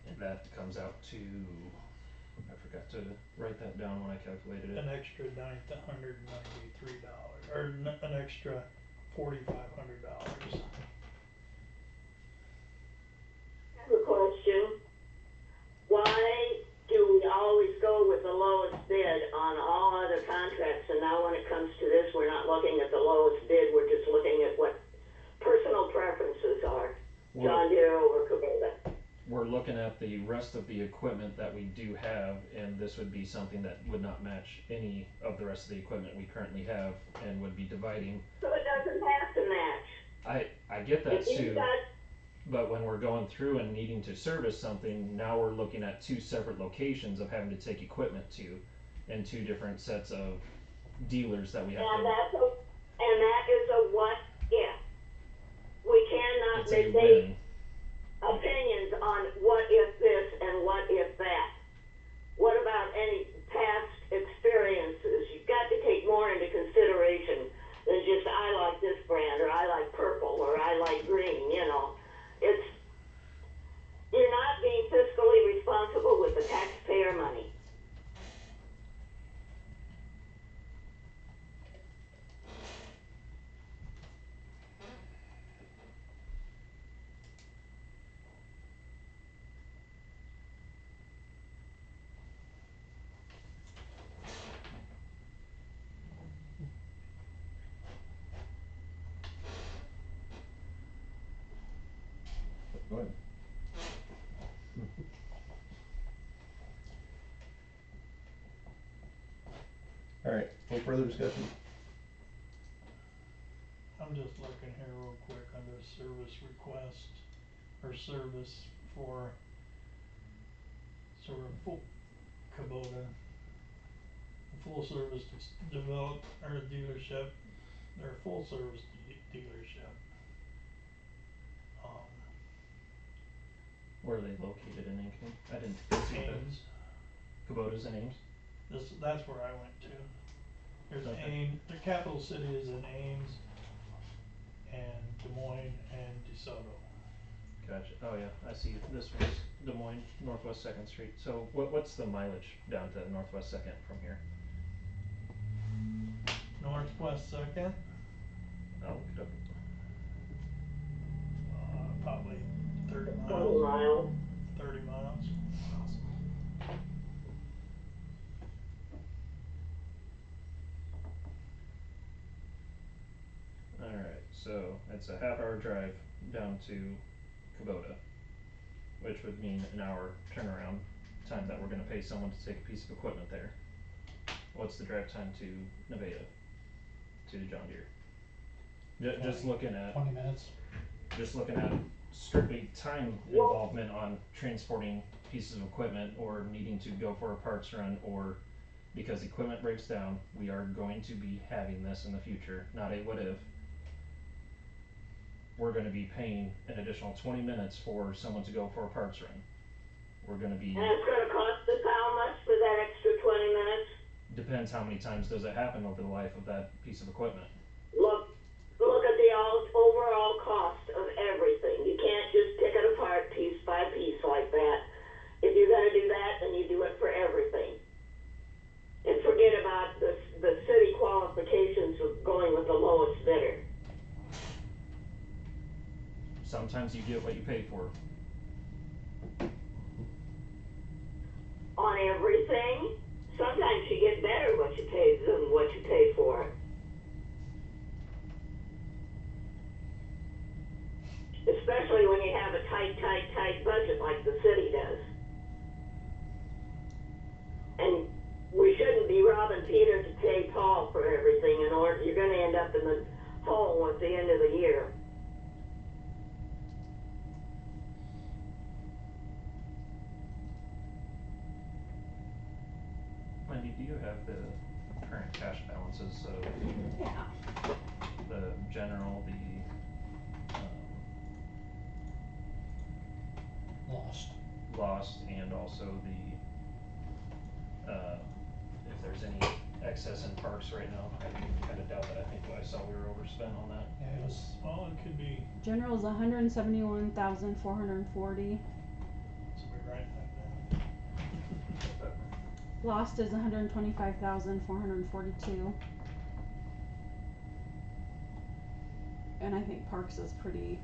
And that comes out to, I forgot to write that down when I calculated it. An extra $993, or an extra $4,500. I have a question. Why do we always go with the lowest bid on all other contracts, and now when it comes to this, we're not looking at the lowest bid, we're just looking at what personal preferences are? John Deere over Kubota. We're looking at the rest of the equipment that we do have, and this would be something that would not match any of the rest of the equipment we currently have and would be dividing. So it doesn't have to match. I get that If you've too, got, but when we're going through and needing to service something, now we're looking at 2 separate locations of having to take equipment to, and 2 different sets of dealers that we have and to. that is a what if. We cannot It's a make win. opinions on what if this and what if that. What about any past experiences? You've got to take more into consideration than just I like this brand, or I like purple, or I like green, you know. You're not being fiscally responsible with the taxpayer money. Alright, any further discussion? I'm just looking here real quick under service request, or service for sort of full Kubota. Full service develop, or dealership, they're a full service dealership. Where are they located in Ankeny? I didn't see Ames, the Kubota's in Ames. that's where I went to. There's Okay. Ames, the capital city is in Ames, and Des Moines, and DeSoto. Gotcha. Oh yeah, I see. This was Des Moines, Northwest Second Street. So what's the mileage down to Northwest Second from here? Northwest Second, I'll look it up. probably 30 20 miles, miles. 30 miles. Alright, so it's a half-hour drive down to Kubota, which would mean an hour turnaround time that we're gonna pay someone to take a piece of equipment there. What's the drive time to Nevada, to John Deere? Just looking at, 20 minutes. just looking at strictly time involvement on transporting pieces of equipment or needing to go for a parts run, or because equipment breaks down, we are going to be having this in the future, not a what if. We're gonna be paying an additional 20 minutes for someone to go for a parts run. We're gonna be, And it's gonna cost us how much for that extra 20 minutes? depends how many times does it happen over the life of that piece of equipment. Look at the overall cost of everything. You can't just pick it apart piece by piece like that. If you're gonna do that, then you do it for everything. And forget about the city qualifications of going with the lowest bidder. Sometimes you get what you pay for. On everything, sometimes you get better what you pay than what you pay for. Especially when you have a tight budget like the city does. And we shouldn't be robbing Peter to pay Paul for everything, in order you're gonna end up in the hole at the end of the year. Wendy, do you have the current cash balances of Yeah. the general, the, lost, and also the, if there's any excess in parks right now? I kinda doubt that. I think I saw we were overspent on that. Yeah, it was, Well, it could be, General's 171,440. so we write that down. Lost is 125,442. And I think Parks is pretty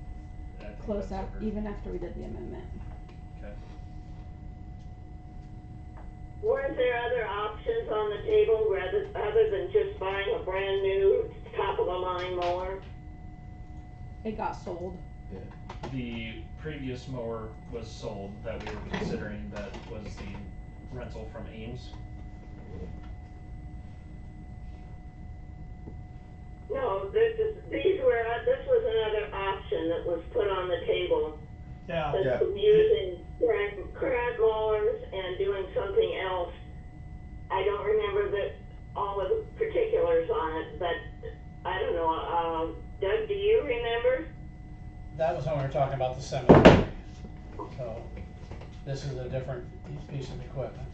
I think close that's up, over. even after we did the amendment. Okay. Weren't there other options on the table other than just buying a brand new top of the line mower? It got sold. The previous mower was sold that we were considering, that was the rental from Ames. No, this was another option that was put on the table. Yeah, Yeah. Using current mowers and doing something else. I don't remember all of the particulars on it, but I don't know. Doug, do you remember? that was when we were talking about the cemetery. So, this is a different piece of equipment.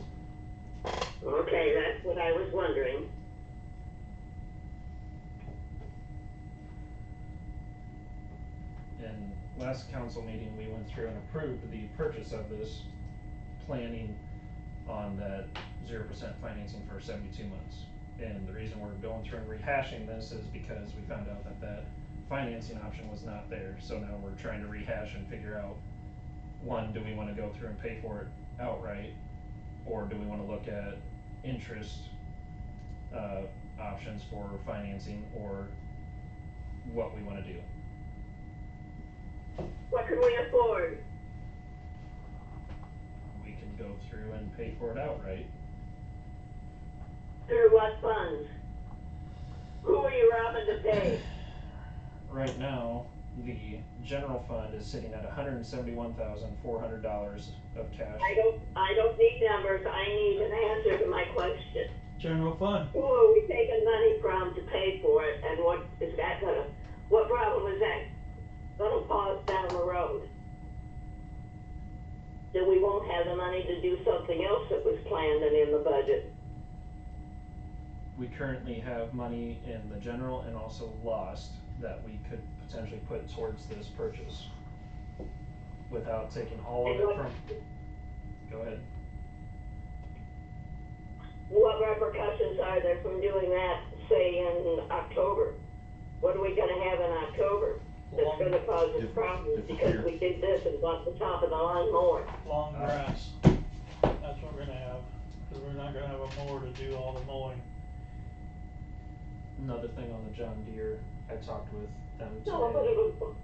Okay, that's what I was wondering. In last council meeting, we went through and approved the purchase of this, planning on that 0% financing for 72 months. And the reason we're going through and rehashing this is because we found out that financing option was not there. So now we're trying to rehash and figure out, one, do we wanna go through and pay for it outright? Or do we wanna look at interest, options for financing, or what we wanna do? What can we afford? We can go through and pay for it outright. Through what funds? Who are you robbing to pay? Right now, the general fund is sitting at $171,400 of cash. I don't need numbers, I need an answer to my question. General fund. Who are we taking money from to pay for it, and what problem is that gonna cause down the road? That we won't have the money to do something else that was planned and in the budget. We currently have money in the general and also lost that we could potentially put towards this purchase. Without taking all of it from, go ahead. What repercussions are there from doing that, say, in October? What are we gonna have in October that's gonna cause us problems because we did this and bought the top of the line mower? Long grass. That's what we're gonna have, cause we're not gonna have a mower to do all the mowing. Another thing on the John Deere, I talked with them No, but it today. was.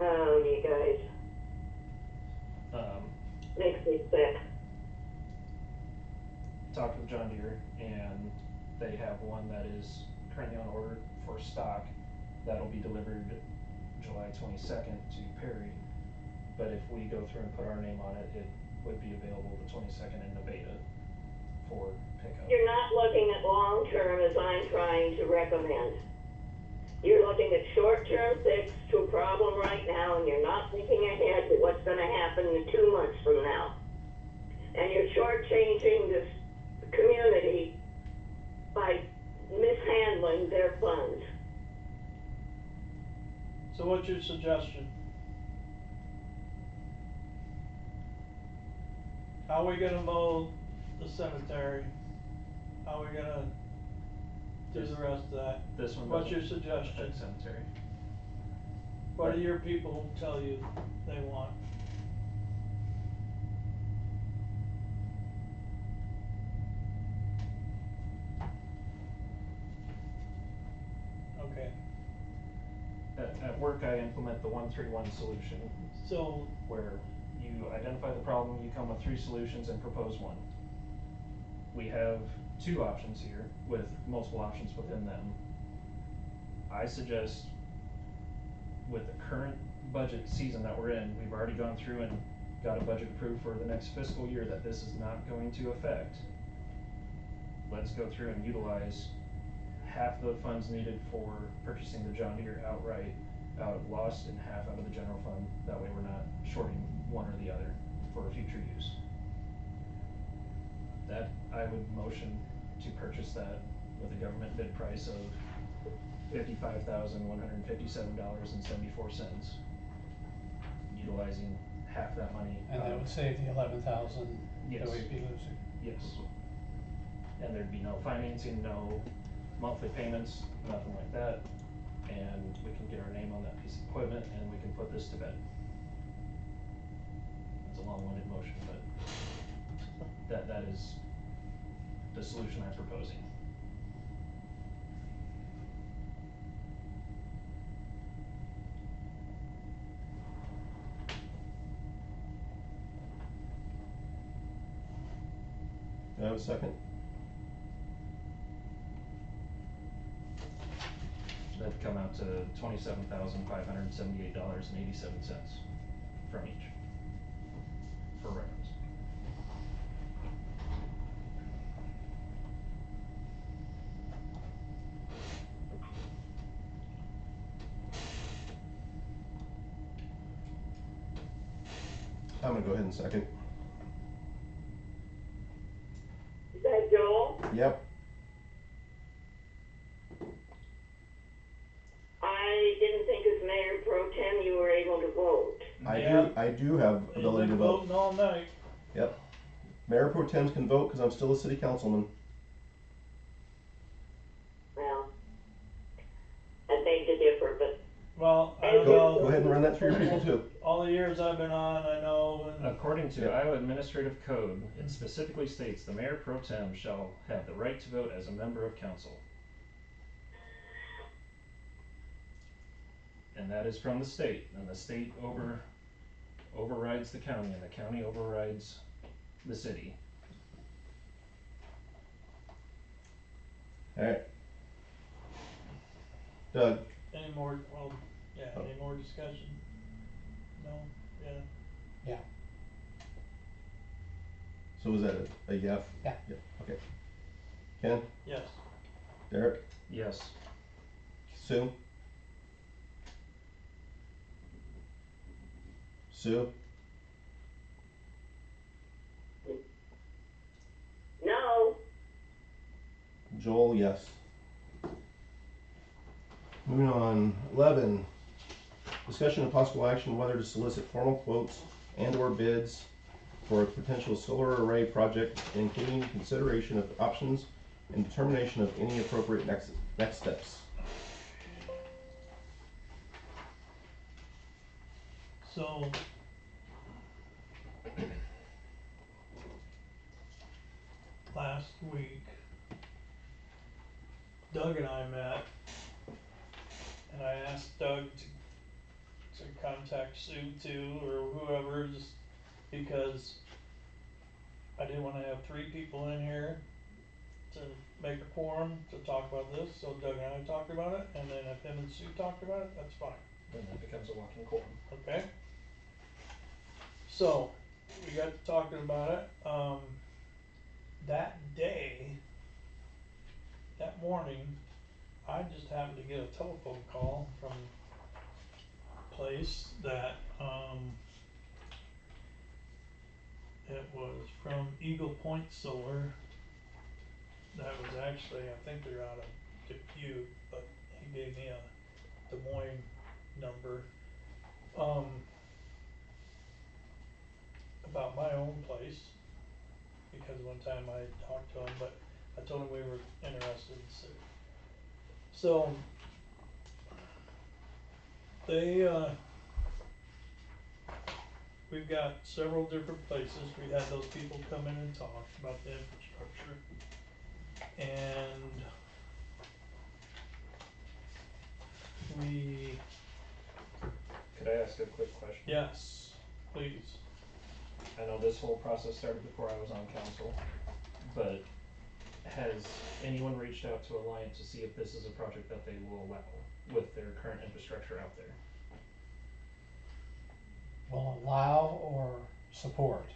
Oh, you guys, makes me sick. Talked with John Deere and they have one that is currently on order for stock. That'll be delivered July 22nd to Perry. But if we go through and put our name on it, it would be available the 22nd in Nevada for pickup. You're not looking at long-term as I'm trying to recommend. You're looking at short-term fix to a problem right now, and you're not thinking ahead to what's gonna happen in 2 months from now. And you're shortchanging this community by mishandling their funds. So what's your suggestion? How are we gonna mow the cemetery? How are we gonna do the rest of that? This one What's your doesn't suggestion? affect cemetery. What do your people tell you they want? Okay, At work, I implement the 1-3-1 solution, so, where you identify the problem, you come with 3 solutions and propose one. We have 2 options here with multiple options within them. I suggest with the current budget season that we're in, we've already gone through and got a budget approved for the next fiscal year that this is not going to affect. Let's go through and utilize half the funds needed for purchasing the John Deere outright out of lost and half out of the general fund. That way we're not shorting one or the other for future use. That, I would motion to purchase that with a government bid price of $55,157.74, utilizing half that money. And that would save the 11,000 Yes. that we'd be losing. Yes. And there'd be no financing, no monthly payments, nothing like that. And we can get our name on that piece of equipment and we can put this to bed. It's a long-winded motion, but that is the solution I'm proposing. Do I have a second? That'd come out to $27,578.87 from each, for reference. I'm gonna go ahead and second. Is that Joel? Yep. I didn't think as Mayor Pro Tem you were able to vote. I do have you've ability to been vote. voting all night. Yep. Mayor Pro Tems can vote because I'm still a city councilman. Well, I beg to differ, but Well, I don't Go know, ahead and run that through your people too. all the years I've been on, I know, and According to Yep. Iowa Administrative Code, it specifically states the mayor pro tem shall have the right to vote as a member of council. And that is from the state, and the state overrides the county, and the county overrides the city. Alright. Doug, Any more, well, yeah, Oh. any more discussion? No, yeah, Yeah, so was that a yes? Yeah. Yep, okay. Ken, yes, Derek, Yes. Sue? Sue? No, Joel, yes. Moving on, 11, discussion of possible action whether to solicit formal quotes and or bids for a potential solar array project, including consideration of options and determination of any appropriate next steps. so. Last week, Doug and I met, and I asked Doug to contact Sue too, or whoever, just because I didn't wanna have 3 people in here to make a quorum to talk about this, so Doug and I talked about it, and then if him and Sue talked about it, that's fine, Then that becomes a walking quorum. okay? So, we got to talking about it, that day, that morning, I just happened to get a telephone call from a place that, it was from Eagle Point Solar. That was actually, I think they're out of Dubuque, but he gave me a Des Moines number. About my own place, because one time I talked to him, but I told him we were interested in city. So, they, we've got several different places, we had those people come in and talk about the infrastructure. And we, Could I ask a quick question? yes, please. I know this whole process started before I was on council, but has anyone reached out to Alliant to see if this is a project that they will allow with their current infrastructure out there? will allow or support.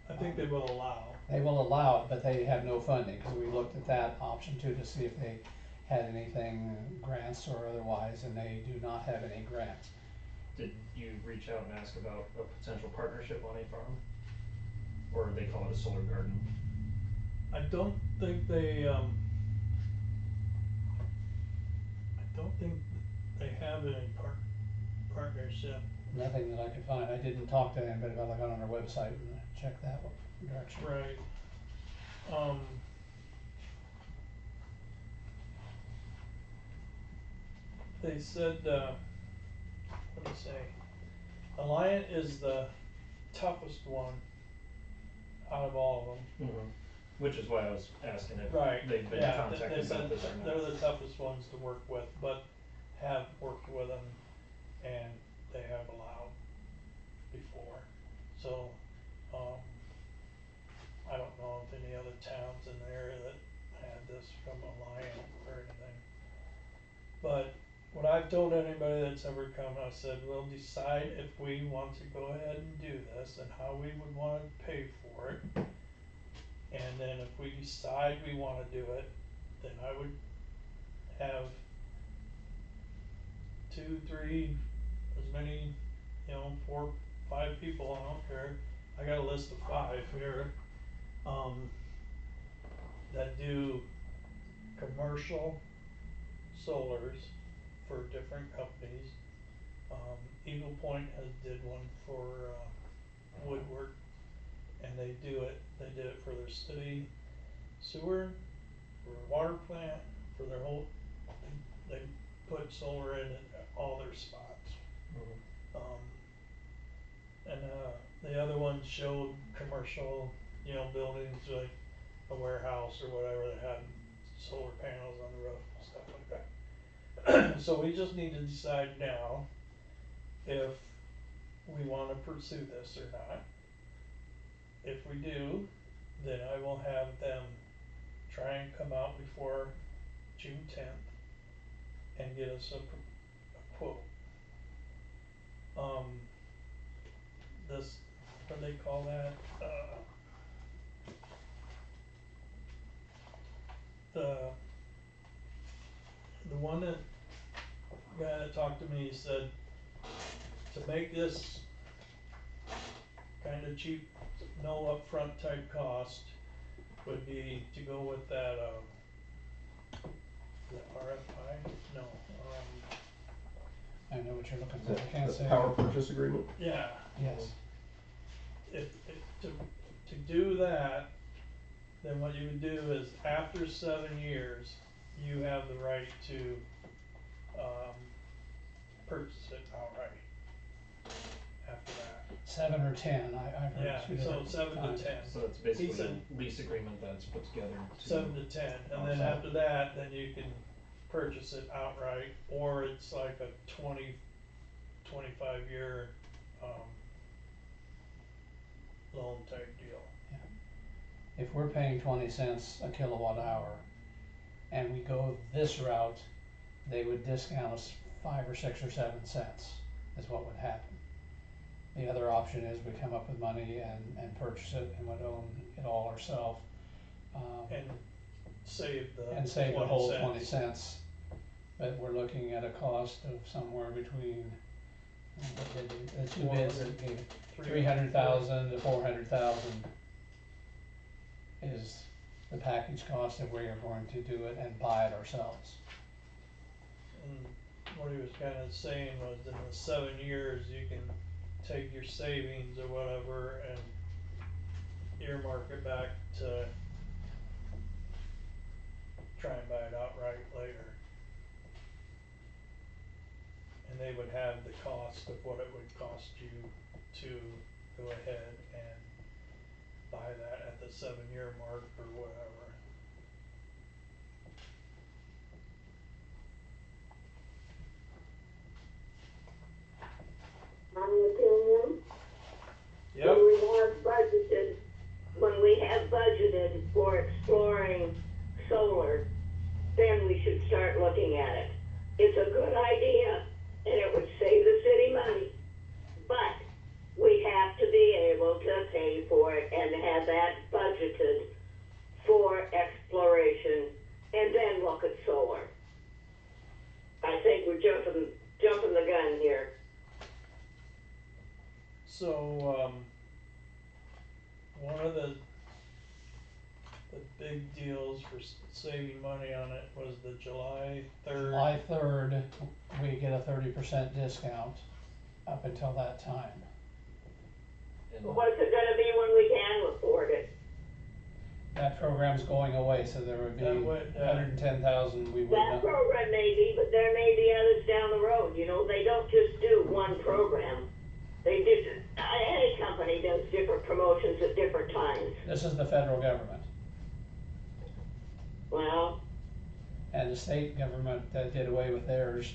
I think they will allow. They will allow it, but they have no funding, cause we looked at that option too to see if they had anything, grants or otherwise, and they do not have any grants. Did you reach out and ask about a potential partnership on a farm? Or they call it a solar garden? I don't think they, I don't think they have any partnership. Nothing that I could find, I didn't talk to anybody about it, I got on their website and checked that direction. Right. They said, what did it say? Alliant is the toughest one out of all of them. Which is why I was asking if Right, they've been yeah, contacted they said about this or not. they're the toughest ones to work with, but have worked with them and they have allowed before. So, I don't know of any other towns in the area that had this from Alliant or anything. But what I've told anybody that's ever come, I said, we'll decide if we want to go ahead and do this and how we would wanna pay for it. And then if we decide we wanna do it, then I would have 2, 3, as many, 4, 5 people, I don't care. I got a list of 5 here, that do commercial solars for different companies. Eagle Point has did one for, Woodward, and they did it for their city sewer, for a water plant, for their whole, they put solar in at all their spots. And the other one showed commercial, buildings like a warehouse or whatever that had solar panels on the roof and stuff like that. So we just need to decide now if we wanna pursue this or not. If we do, then I will have them try and come out before June 10th and get us a quote. This, what do they call that, the one that, guy that talked to me said, to make this kinda cheap, no upfront type cost, would be to go with that, the RFI, no, I know what you're looking Is for, I that can't the say. power purchase agreement? yeah, Yes, if, to do that, then what you would do is after 7 years, you have the right to, purchase it outright. After that, 7 or 10, I've heard yeah, two so different 7 to times. 10. So it's He basically said a lease agreement that's put together to. 7 to 10, and then Okay. after that, then you can purchase it outright, or it's like a 25 year, loan type deal. If we're paying 20 cents a kilowatt hour and we go this route, they would discount us 5 or 6 or 7 cents is what would happen. The other option is we come up with money and purchase it and would own it all ourselves. And save the And save the 20 whole cents. 20 cents. But we're looking at a cost of somewhere between, the two bids that gave it, 300,000 to 400,000 is the package cost if we are going to do it and buy it ourselves. And what he was kinda saying was in the 7 years, you can take your savings or whatever and earmark it back to try and buy it outright later. And they would have the cost of what it would cost you to go ahead and buy that at the 7 year mark or whatever. My opinion, Yep, when we have budgeted for exploring solar, then we should start looking at it. It's a good idea, and it would save the city money, but we have to be able to pay for it and have that budgeted for exploration, and then look at solar. I think we're jumping the gun here. so, one of the big deals for saving money on it was the July 3rd. July 3rd, we get a 30% discount up until that time. And What's it gonna be when we can afford it? That program's going away, so there would be That would, 110,000 we would That not. program may be, but there may be others down the road, you know, they don't just do one program. They do, any company does different promotions at different times. This is the federal government. Well, And the state government that did away with theirs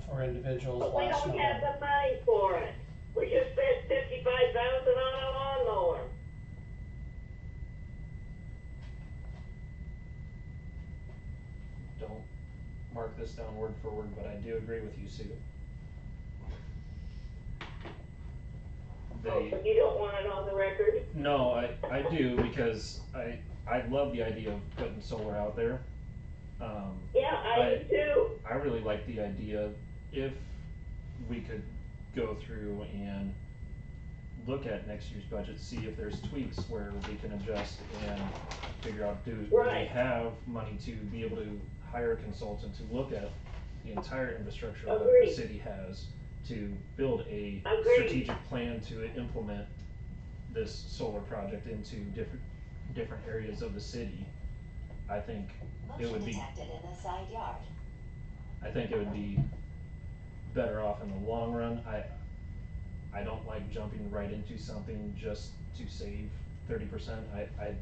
for individuals but we last don't have November. the money for it. We just spent 55,000 on a lawnmower. don't mark this down word for word, but I do agree with you, Sue. Oh, but you don't want it on the record? No, I do because I love the idea of putting solar out there. Yeah, I do too. I really like the idea if we could go through and look at next year's budget, see if there's tweaks where we can adjust and figure out, do we Right. have money to be able to hire a consultant to look at the entire infrastructure that the Agreed. city has to build a Agreed. strategic plan to implement this solar project into different areas of the city. I think it would be, detected in the side yard. I think it would be better off in the long run. I don't like jumping right into something just to save 30%. I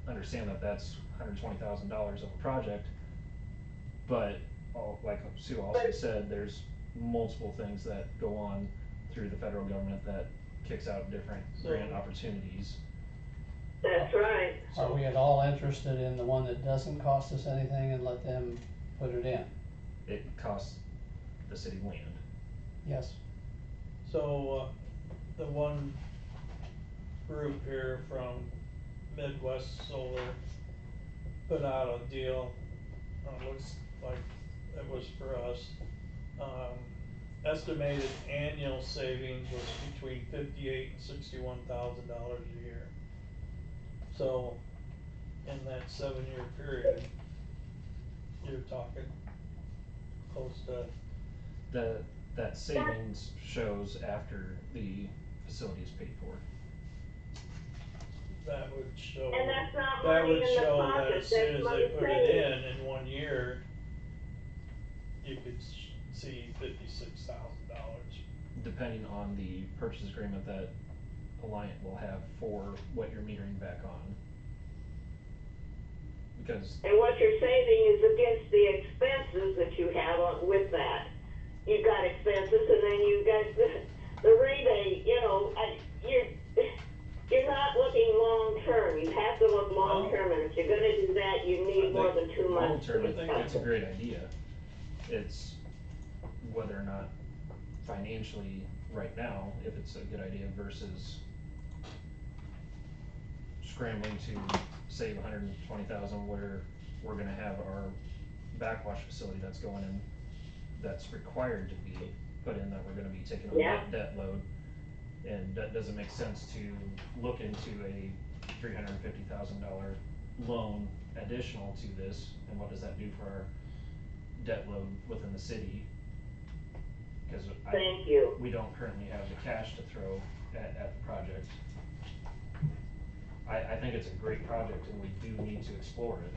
understand that that's $120,000 of a project, but like Sue also said, there's multiple things that go on through the federal government that kicks out different grant opportunities. That's right. Are So- we at all interested in the one that doesn't cost us anything and let them put it in? It costs the city land. Yes, So, the one group here from Midwest Solar put out a deal, looks like it was for us. Estimated annual savings was between $58,000 and $61,000 a year. So, in that 7-year period, you're talking close to, That savings shows after the facility is paid for. that would show, And that's not that money would in the show that pocket, as soon that's as money they put saved. it in 1 year, you could see $56,000. Depending on the purchase agreement that Alliant will have for what you're metering back on. Because, And what you're saving is against the expenses that you have with that. You've got expenses and then you've got the rebate, you're not looking long-term. You have to look long-term, and if you're gonna do that, you need more than 2 months to long-term, I think it's a discuss it. great idea. It's whether or not financially, right now, if it's a good idea versus scrambling to save $120,000 where we're gonna have our backwash facility that's going in, that's required to be put in, that we're gonna be taking on Yeah. that debt load. And that doesn't make sense to look into a $350,000 loan additional to this, and what does that do for our debt load within the city? Cause Thank you. we don't currently have the cash to throw at the project. I think it's a great project and we do need to explore it.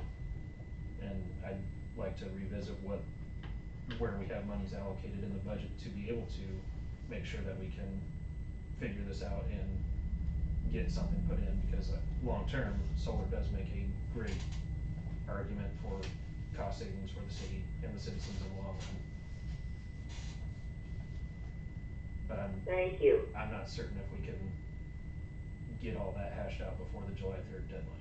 And I'd like to revisit where we have monies allocated in the budget to be able to make sure that we can figure this out and get something put in, because long-term, solar does make a great argument for cost savings for the city and the citizens in the long run. But Thank you. I'm not certain if we can get all that hashed out before the July 3rd deadline.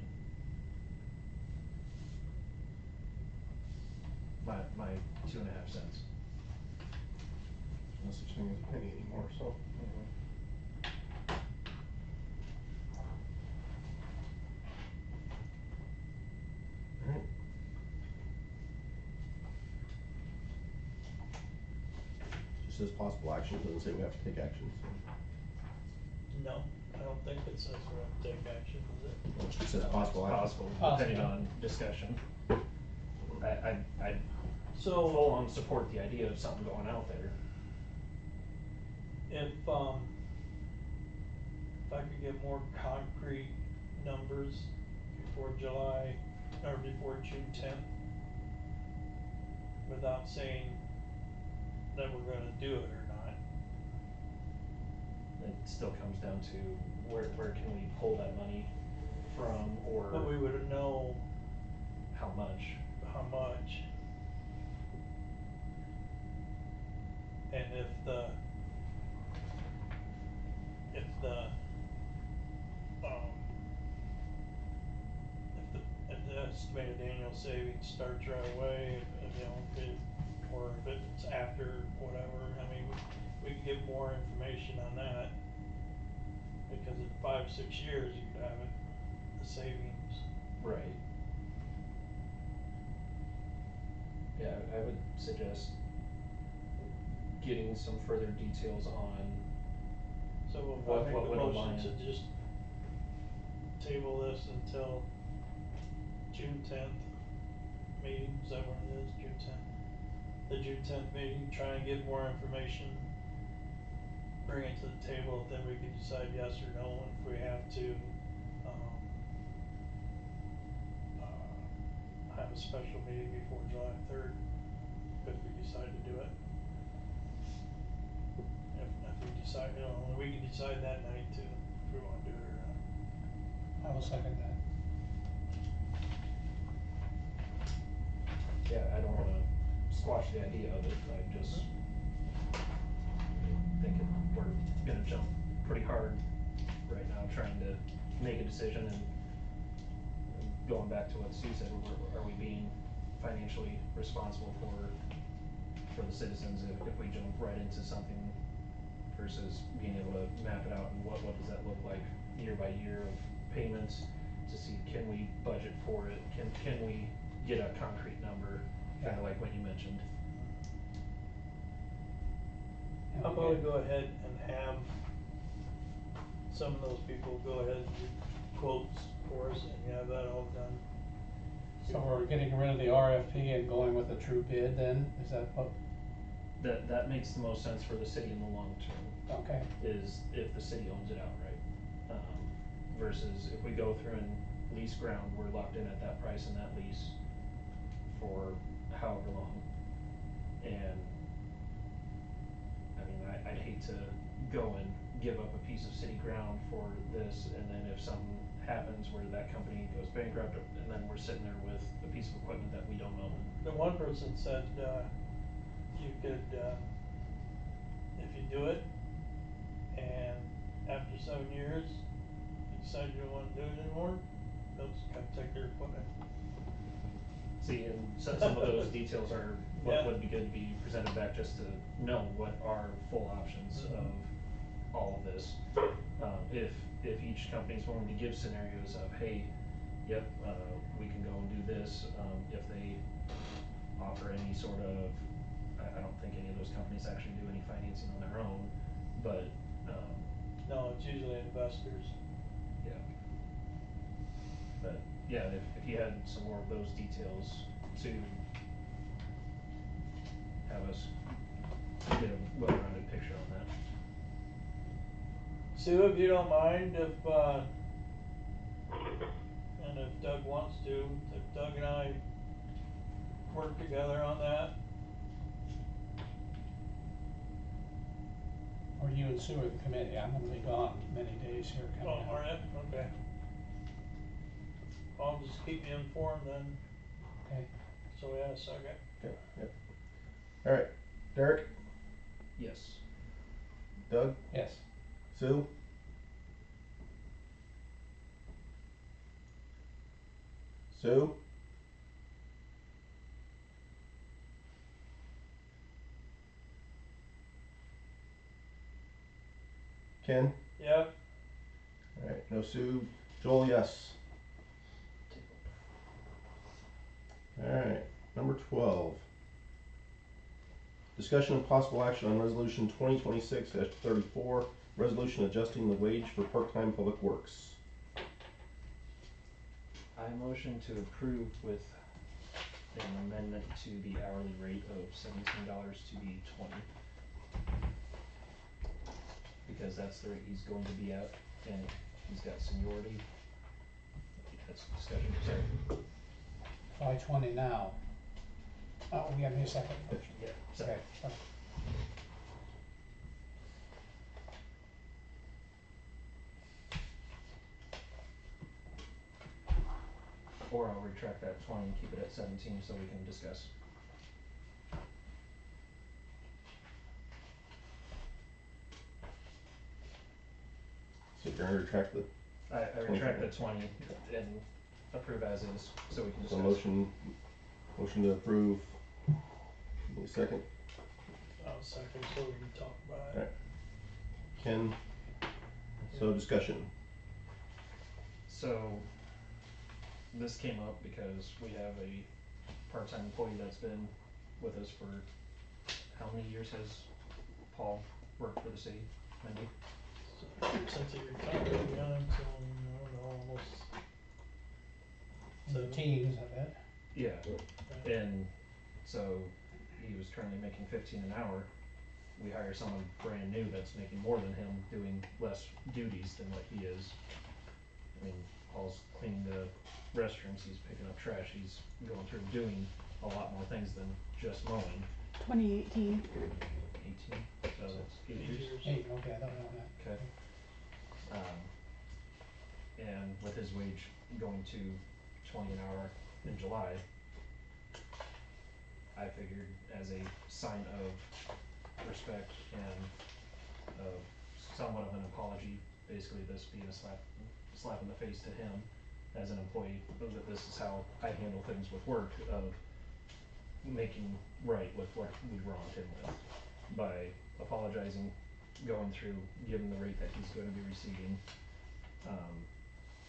My 2.5 cents. No such thing as a penny anymore, so. Alright. Just says possible action, doesn't say we have to take action, so. No, I don't think it says we have to take action, does it? It says possible action. Possible, depending on discussion. I So, full on support the idea of something going out there. if I could get more concrete numbers before July, or before June 10th, without saying that we're gonna do it or not. It still comes down to where can we pull that money from, or But we would know how much. how much. And if the estimated annual savings starts right away, or if it's after whatever, I mean, we could get more information on that. Because in 5-6 years, you could have it, the savings. Right. Yeah, I would suggest getting some further details on So if What I make a would motion align? to just table this until June 10th meeting, is that what it is, June 10th? The June 10th meeting, try and get more information, bring it to the table, then we can decide yes or no, if we have to, have a special meeting before July 3rd, if we decide to do it. If we decide, we can decide that night too, if we wanna do it or not. I will second that. Yeah, I don't wanna squash the idea of it, I just think we're gonna jump pretty hard right now trying to make a decision, and going back to what Sue said, are we being financially responsible for the citizens if we jump right into something versus being able to map it out and what does that look like year by year of payments to see, can we budget for it, can we get a concrete number, kinda like what you mentioned. How about we go ahead and have some of those people go ahead and do quotes for us and have that all done? So we're getting rid of the RFP and going with a true bid then, is that what, That makes the most sense for the city in the long term, okay, is if the city owns it outright. Versus if we go through and lease ground, we're locked in at that price and that lease for however long. And, I mean, I'd hate to go and give up a piece of city ground for this, and then if something happens where that company goes bankrupt, and then we're sitting there with a piece of equipment that we don't own. The one person said, you could, if you do it, and after 7 years, you decide you don't wanna do it anymore, they'll just come take your equipment. See, and some of those details are what Yeah. would be good to be presented back, just to know what are full options of all of this. If each company's willing to give scenarios of, hey, yep, we can go and do this, if they offer any sort of, I don't think any of those companies actually do any financing on their own, but, No, it's usually investors. yeah. But, yeah, if you had some more of those details to have us get a well-rounded picture on that. Sue, if you don't mind, if, and if Doug wants to, if Doug and I work together on that. or you and Sue are the committee, I'm gonna be gone many days here coming Oh, up. are you? Okay. I'll just keep you informed then, Okay, so we have a second. Okay, yep. Alright, Derek, Yes. Doug, yes, Sue? Sue? Ken? Yep. Alright, no Sue. Joel, yes. Alright, number 12. Discussion of possible action on resolution 2026-34, resolution adjusting the wage for part-time public works. I motion to approve with an amendment to the hourly rate of $17 to be $20. Because that's the rate he's going to be at, and he's got seniority. That's discussion, sorry. 5:20 now. Oh, we got me a second first. Yeah, Okay, sorry. sorry. Or I'll retract that 20 and keep it at 17 so we can discuss. So you're gonna retract the, I retract the 20 and approve as is, so we can so discuss. motion to approve. Need a second? I'll second so we can talk about it. Alright. Ken, so discussion. So, this came up because we have a part-time employee that's been with us for, how many years has Paul worked for the city, Mindy? Since he retired, yeah, until, I don't know, almost. In the teens, I bet. Yeah, and so he was currently making 15 an hour. We hire someone brand new that's making more than him, doing less duties than what he is. I mean, Paul's cleaning the restrooms, he's picking up trash, he's going through doing a lot more things than just mowing. 2018. 18, so that's 8 years. Hey, okay, I don't know that. Okay. And with his wage going to 20 an hour in July, I figured as a sign of respect and somewhat of an apology, basically this being a slap in the face to him, as an employee, that this is how I handle things with work, of making right with what we wronged him with, by apologizing, going through, giving the rate that he's gonna be receiving,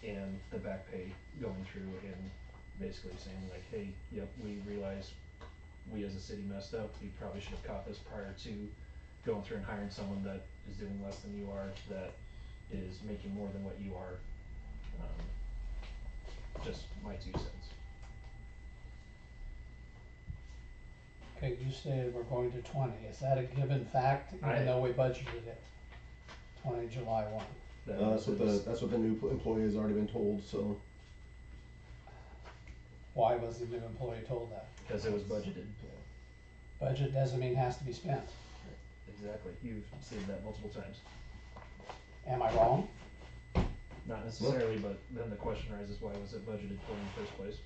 and the back pay going through and basically saying like, hey, yep, we realize we as a city messed up, we probably should have caught this prior to going through and hiring someone that is doing less than you are, that is making more than what you are. Just my 2 cents. Okay, you stated we're going to 20, is that a given fact, I- even though we budgeted it? 20 July 1. That's what the new employee has already been told, so. Why was the new employee told that? Because it was budgeted. Budget doesn't mean has to be spent. Exactly, you've stated that multiple times. Am I wrong? Not necessarily, but then the question arises, why was it budgeted for in the first place?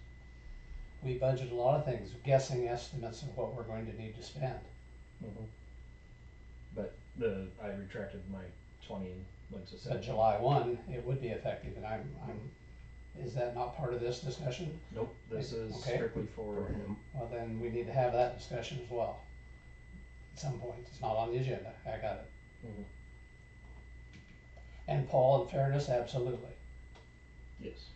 We budget a lot of things, guessing estimates of what we're going to need to spend. But I retracted my 20 and went to 17. But July 1, it would be effective, and is that not part of this discussion? Nope, this is Okay. strictly for him. Well, then we need to have that discussion as well. At some point, it's not on the agenda, I got it. Mhm. And Paul, in fairness, absolutely. Yes.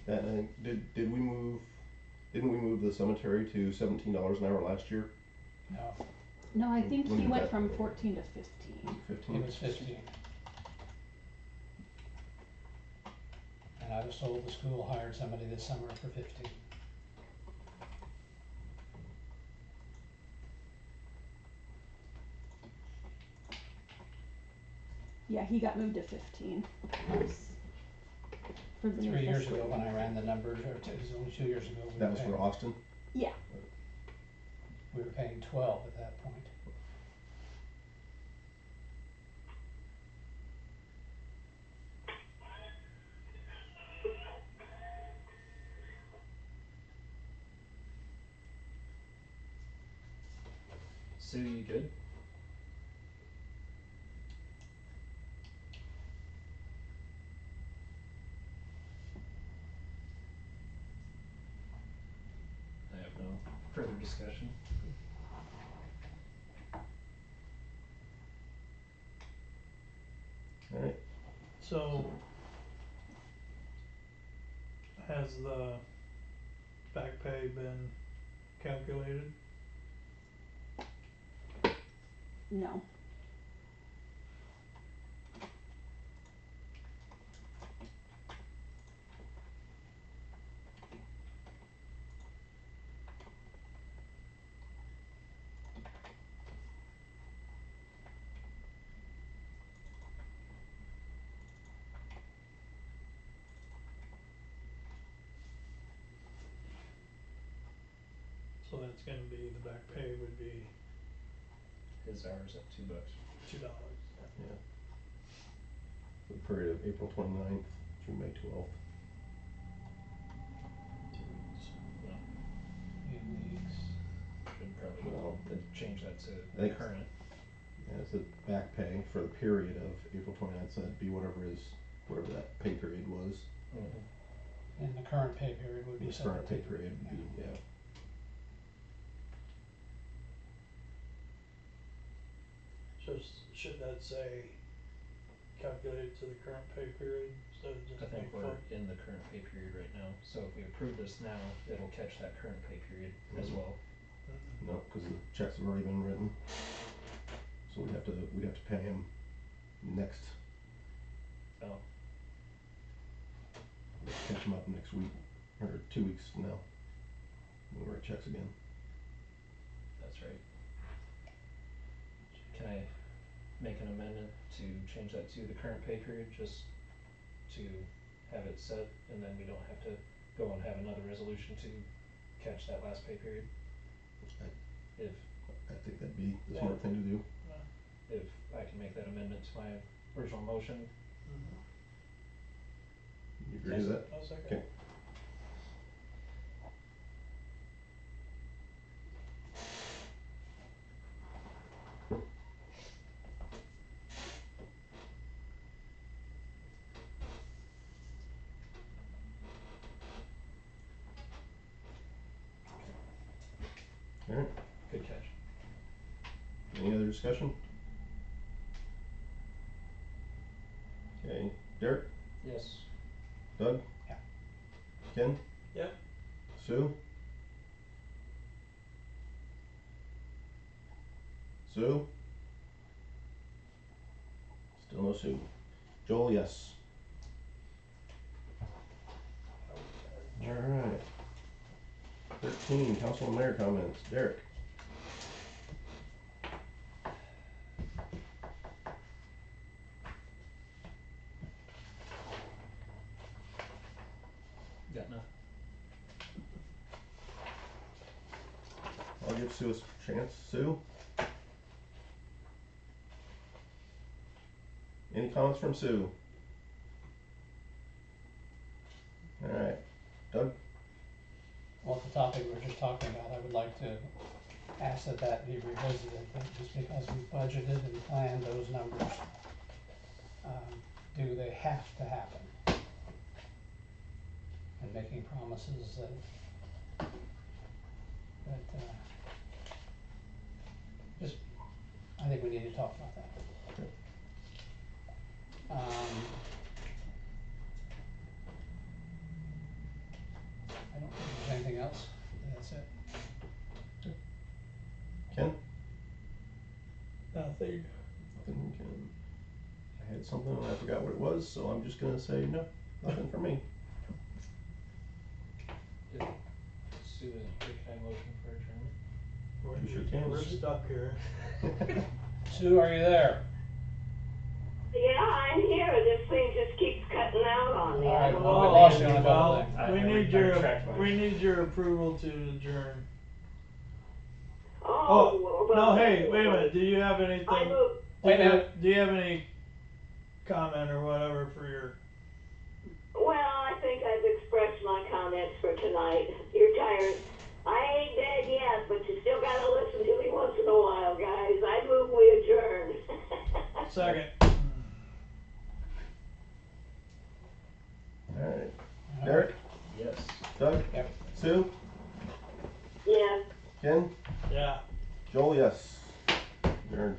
And I think, didn't we move the cemetery to $17 an hour last year? No, No, I think When he did went that- from 14 to 15. 15? it was 15. And I was told the school hired somebody this summer for 15. Yeah, he got moved to 15. Yes. For the new 3 years fiscal ago, when year. I ran the numbers, or it was only 2 years ago, That was for Austin? Yeah. we were paying 12 at that point. Sue, you good? I have no further discussion. Alright, So, has the back pay been calculated? No. So that's gonna be, the back pay would be His hours at $2. $2. yeah. For the period of April 29th through May 12th. 2 weeks. Well, 8 weeks. should probably Well, change that to I think- current. Yeah, it's a back pay for the period of April 29th, so that'd be whatever that pay period was. And the current pay period would be The current pay 17. period would be, yeah. So should that say calculated to the current pay period instead of just I think May we're 1st? in the current pay period right now, so if we approve this now, it'll catch that current pay period as well. No, cause the checks have already been written. So we'd have to pay him next, Oh, catch him up next week, or 2 weeks from now. When we write checks again. that's right. Can I make an amendment to change that to the current pay period, just to have it set, and then we don't have to go and have another resolution to catch that last pay period? If I think that'd be the smart thing to do. if I can make that amendment to my original motion. You agree with that? I'll second. Okay. Alright, Good catch. any other discussion? Okay, Derek, Yes. Doug? Yeah. Ken? Yep. Sue? Sue? Still no Sue. Joel, yes. Alright. 13, council and mayor comments. Derek? Got nothing. I'll give Sue a chance. Sue? Any comments from Sue? Alright. Doug? Well, the topic we were just talking about, I would like to ask that that be revisited, but just because we budgeted and planned those numbers, do they have to happen? And making promises that, just, I think we need to talk about that. I don't think there's anything else, that's it. Ken? Nothing. Nothing, Ken. I had something and I forgot what it was, so I'm just gonna say no, nothing for me. If Sue isn't here, can I motion for adjournment? You sure can. We're stuck here. Sue, are you there? Yeah, I'm here. This thing just keeps cutting out on me. All right, I don't well, know we what lost it you is. on a couple Well, things. I we need your, retract my we motion. need your approval to adjourn. Oh, well, No, hey, wait a minute, do you have anything? I move, Wait a minute. Do you have any comment or whatever for your, well, I think I've expressed my comments for tonight. You're tired. I ain't dead yet, but you still gotta listen to me once in a while, guys. I move we adjourn. second? Alright. Derek? Yes. Doug? Yep. Sue? Yeah. Ken? Yeah. Joel, yes. Adjourned.